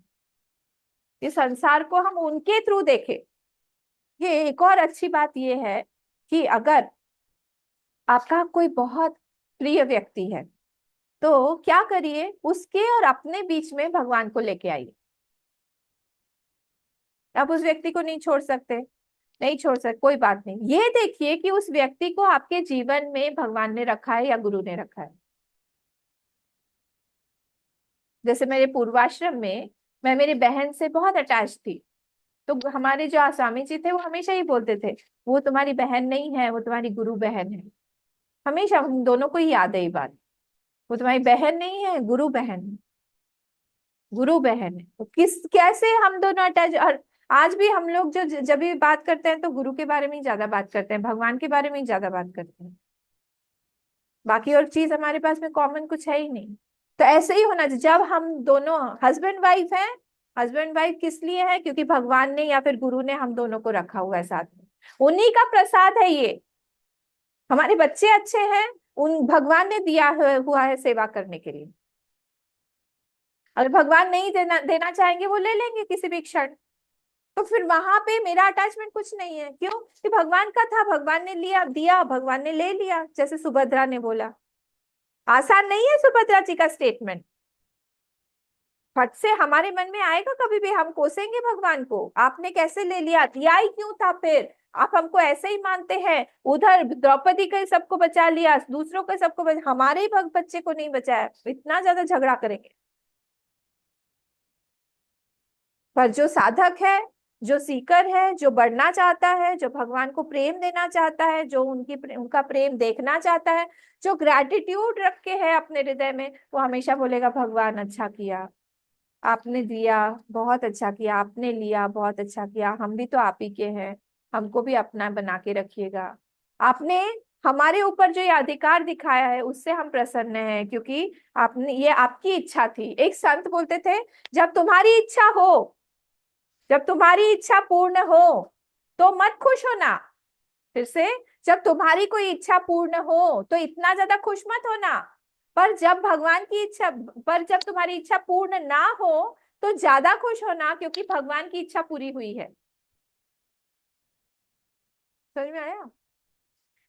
इस संसार को हम उनके थ्रू देखें। ये एक और अच्छी बात ये है कि अगर आपका कोई बहुत प्रिय व्यक्ति है तो क्या करिए, उसके और अपने बीच में भगवान को लेके आइए। आप उस व्यक्ति को नहीं छोड़ सकते, नहीं छोड़ सकते, कोई बात नहीं, ये देखिए कि उस व्यक्ति को आपके जीवन में भगवान ने रखा है या गुरु ने रखा है। जैसे मेरे पूर्वाश्रम में मैं मेरी बहन से बहुत अटैच थी, तो हमारे जो स्वामी जी थे वो हमेशा ही बोलते थे, वो तुम्हारी बहन नहीं है, वो तुम्हारी गुरु बहन है। हमेशा हम दोनों को ही याद है ये बात, वो तुम्हारी बहन नहीं है, गुरु बहन है, गुरु बहन है। तो किस कैसे हम दोनों अटैच, और आज भी हम लोग जो जब भी बात करते हैं तो गुरु के बारे में ही ज्यादा बात करते हैं, भगवान के बारे में ही ज्यादा बात करते हैं, बाकी और चीज हमारे पास में कॉमन कुछ है ही नहीं। तो ऐसे ही होना चाहिए जब हम दोनों हस्बैंड वाइफ हैं। हस्बैंड वाइफ किस लिए है? क्योंकि भगवान ने या फिर गुरु ने हम दोनों को रखा हुआ है साथ में, उन्हीं का प्रसाद है ये। हमारे बच्चे अच्छे हैं, उन भगवान ने दिया हुआ है सेवा करने के लिए। अगर भगवान नहीं देना देना चाहेंगे वो ले लेंगे किसी भी क्षण, तो फिर वहां पे मेरा अटैचमेंट कुछ नहीं है। क्यों? कि भगवान का था, भगवान ने लिया, दिया, भगवान ने ले लिया। जैसे सुभद्रा ने बोला, आसान नहीं है सुभद्रा जी का स्टेटमेंट, फट से हमारे मन में आएगा कभी भी, हम कोसेंगे भगवान को, आपने कैसे ले लिया, दिया ही क्यों था फिर, आप हमको ऐसे ही मानते हैं, उधर द्रौपदी का सबको बचा लिया, दूसरों का सबको हमारे ही बच्चे को नहीं बचाया, इतना ज्यादा झगड़ा करेंगे। पर जो साधक है, जो सीकर है, जो बढ़ना चाहता है, जो भगवान को प्रेम देना चाहता है, जो उनका प्रेम देखना चाहता है, जो ग्रैटिट्यूड रख के है अपने हृदय में, वो हमेशा बोलेगा भगवान अच्छा किया, आपने दिया बहुत अच्छा किया, आपने लिया बहुत अच्छा किया, हम भी तो आप ही के हैं, हमको भी अपना बना के रखिएगा। आपने हमारे ऊपर जो ये अधिकार दिखाया है उससे हम प्रसन्न हैं, क्योंकि आपने, ये आपकी इच्छा थी। एक संत बोलते थे, जब तुम्हारी इच्छा हो, जब तुम्हारी इच्छा पूर्ण हो तो मत खुश होना। फिर से, जब तुम्हारी कोई इच्छा पूर्ण हो तो इतना ज्यादा खुश मत होना, पर जब भगवान की इच्छा, पर जब तुम्हारी इच्छा पूर्ण ना हो तो ज्यादा खुश होना, क्योंकि भगवान की इच्छा पूरी हुई है। समझ में आया?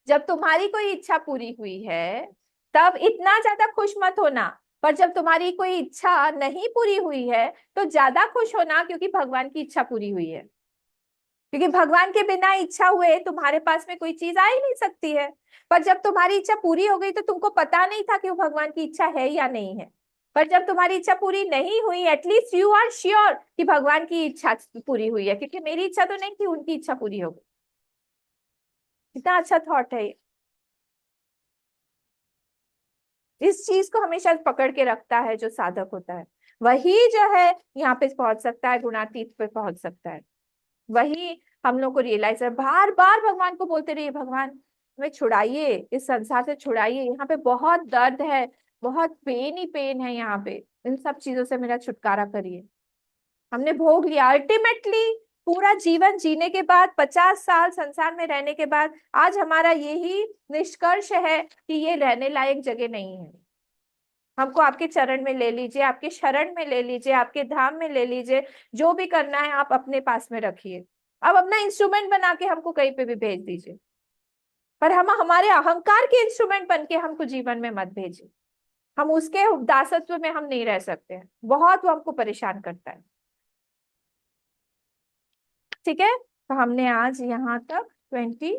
जब तुम्हारी कोई इच्छा पूरी हुई है तब इतना ज्यादा खुश मत होना, पर जब तुम्हारी कोई इच्छा नहीं पूरी हुई है तो ज्यादा खुश होना, क्योंकि भगवान की इच्छा पूरी हुई है। क्योंकि भगवान के बिना इच्छा हुए तुम्हारे पास में कोई चीज आ ही नहीं सकती है। पर जब तुम्हारी इच्छा पूरी हो गई तो तुमको पता नहीं था कि वो भगवान की इच्छा है या नहीं है, पर जब तुम्हारी इच्छा पूरी नहीं हुई, एटलीस्ट यू आर श्योर कि भगवान की इच्छा पूरी हुई है, क्योंकि मेरी इच्छा तो नहीं थी, उनकी इच्छा पूरी हो गई। कितना अच्छा थॉट है ये। इस चीज को हमेशा पकड़ के रखता है जो साधक होता है, वही जो है यहाँ पे पहुंच सकता है, गुणातीत पे पहुंच सकता है। वही हम लोग को रियलाइज है, बार बार भगवान को बोलते रहिए, भगवान हमें छुड़ाइए, इस संसार से छुड़ाइए, यहाँ पे बहुत दर्द है, बहुत पेन ही पेन है यहाँ पे, इन सब चीजों से मेरा छुटकारा करिए। हमने भोग लिया अल्टीमेटली, पूरा जीवन जीने के बाद, 50 साल संसार में रहने के बाद, आज हमारा यही निष्कर्ष है कि ये रहने लायक जगह नहीं है। हमको आपके चरण में ले लीजिए, आपके शरण में ले लीजिए, आपके धाम में ले लीजिए, जो भी करना है आप अपने पास में रखिए। अब अपना इंस्ट्रूमेंट बना के हमको कहीं पे भी भेज दीजिए, पर हम हमारे अहंकार के इंस्ट्रूमेंट बन के हमको जीवन में मत भेजिए। हम उसके दासत्व में हम नहीं रह सकते हैं, बहुत वो हमको परेशान करता है। ठीक है, तो हमने आज यहाँ तक 23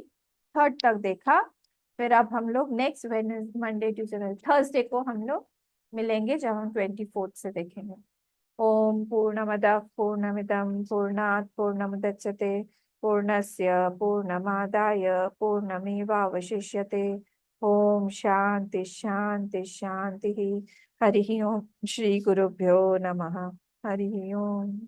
तक देखा। फिर अब हम लोग नेक्स्ट मंडे ट्यूसडे थर्सडे को हम लोग मिलेंगे, जब हम 24 से देखेंगे। ओम पूर्णमदः पूर्णमिदं पूर्णात् पूर्णमुदच्यते पूर्णस्य पूर्णमादाय पूर्णमेवावशिष्यते। ओम शांति शांति शांति। हरि ओम। श्री गुरुभ्यो नमः। हरि ओम।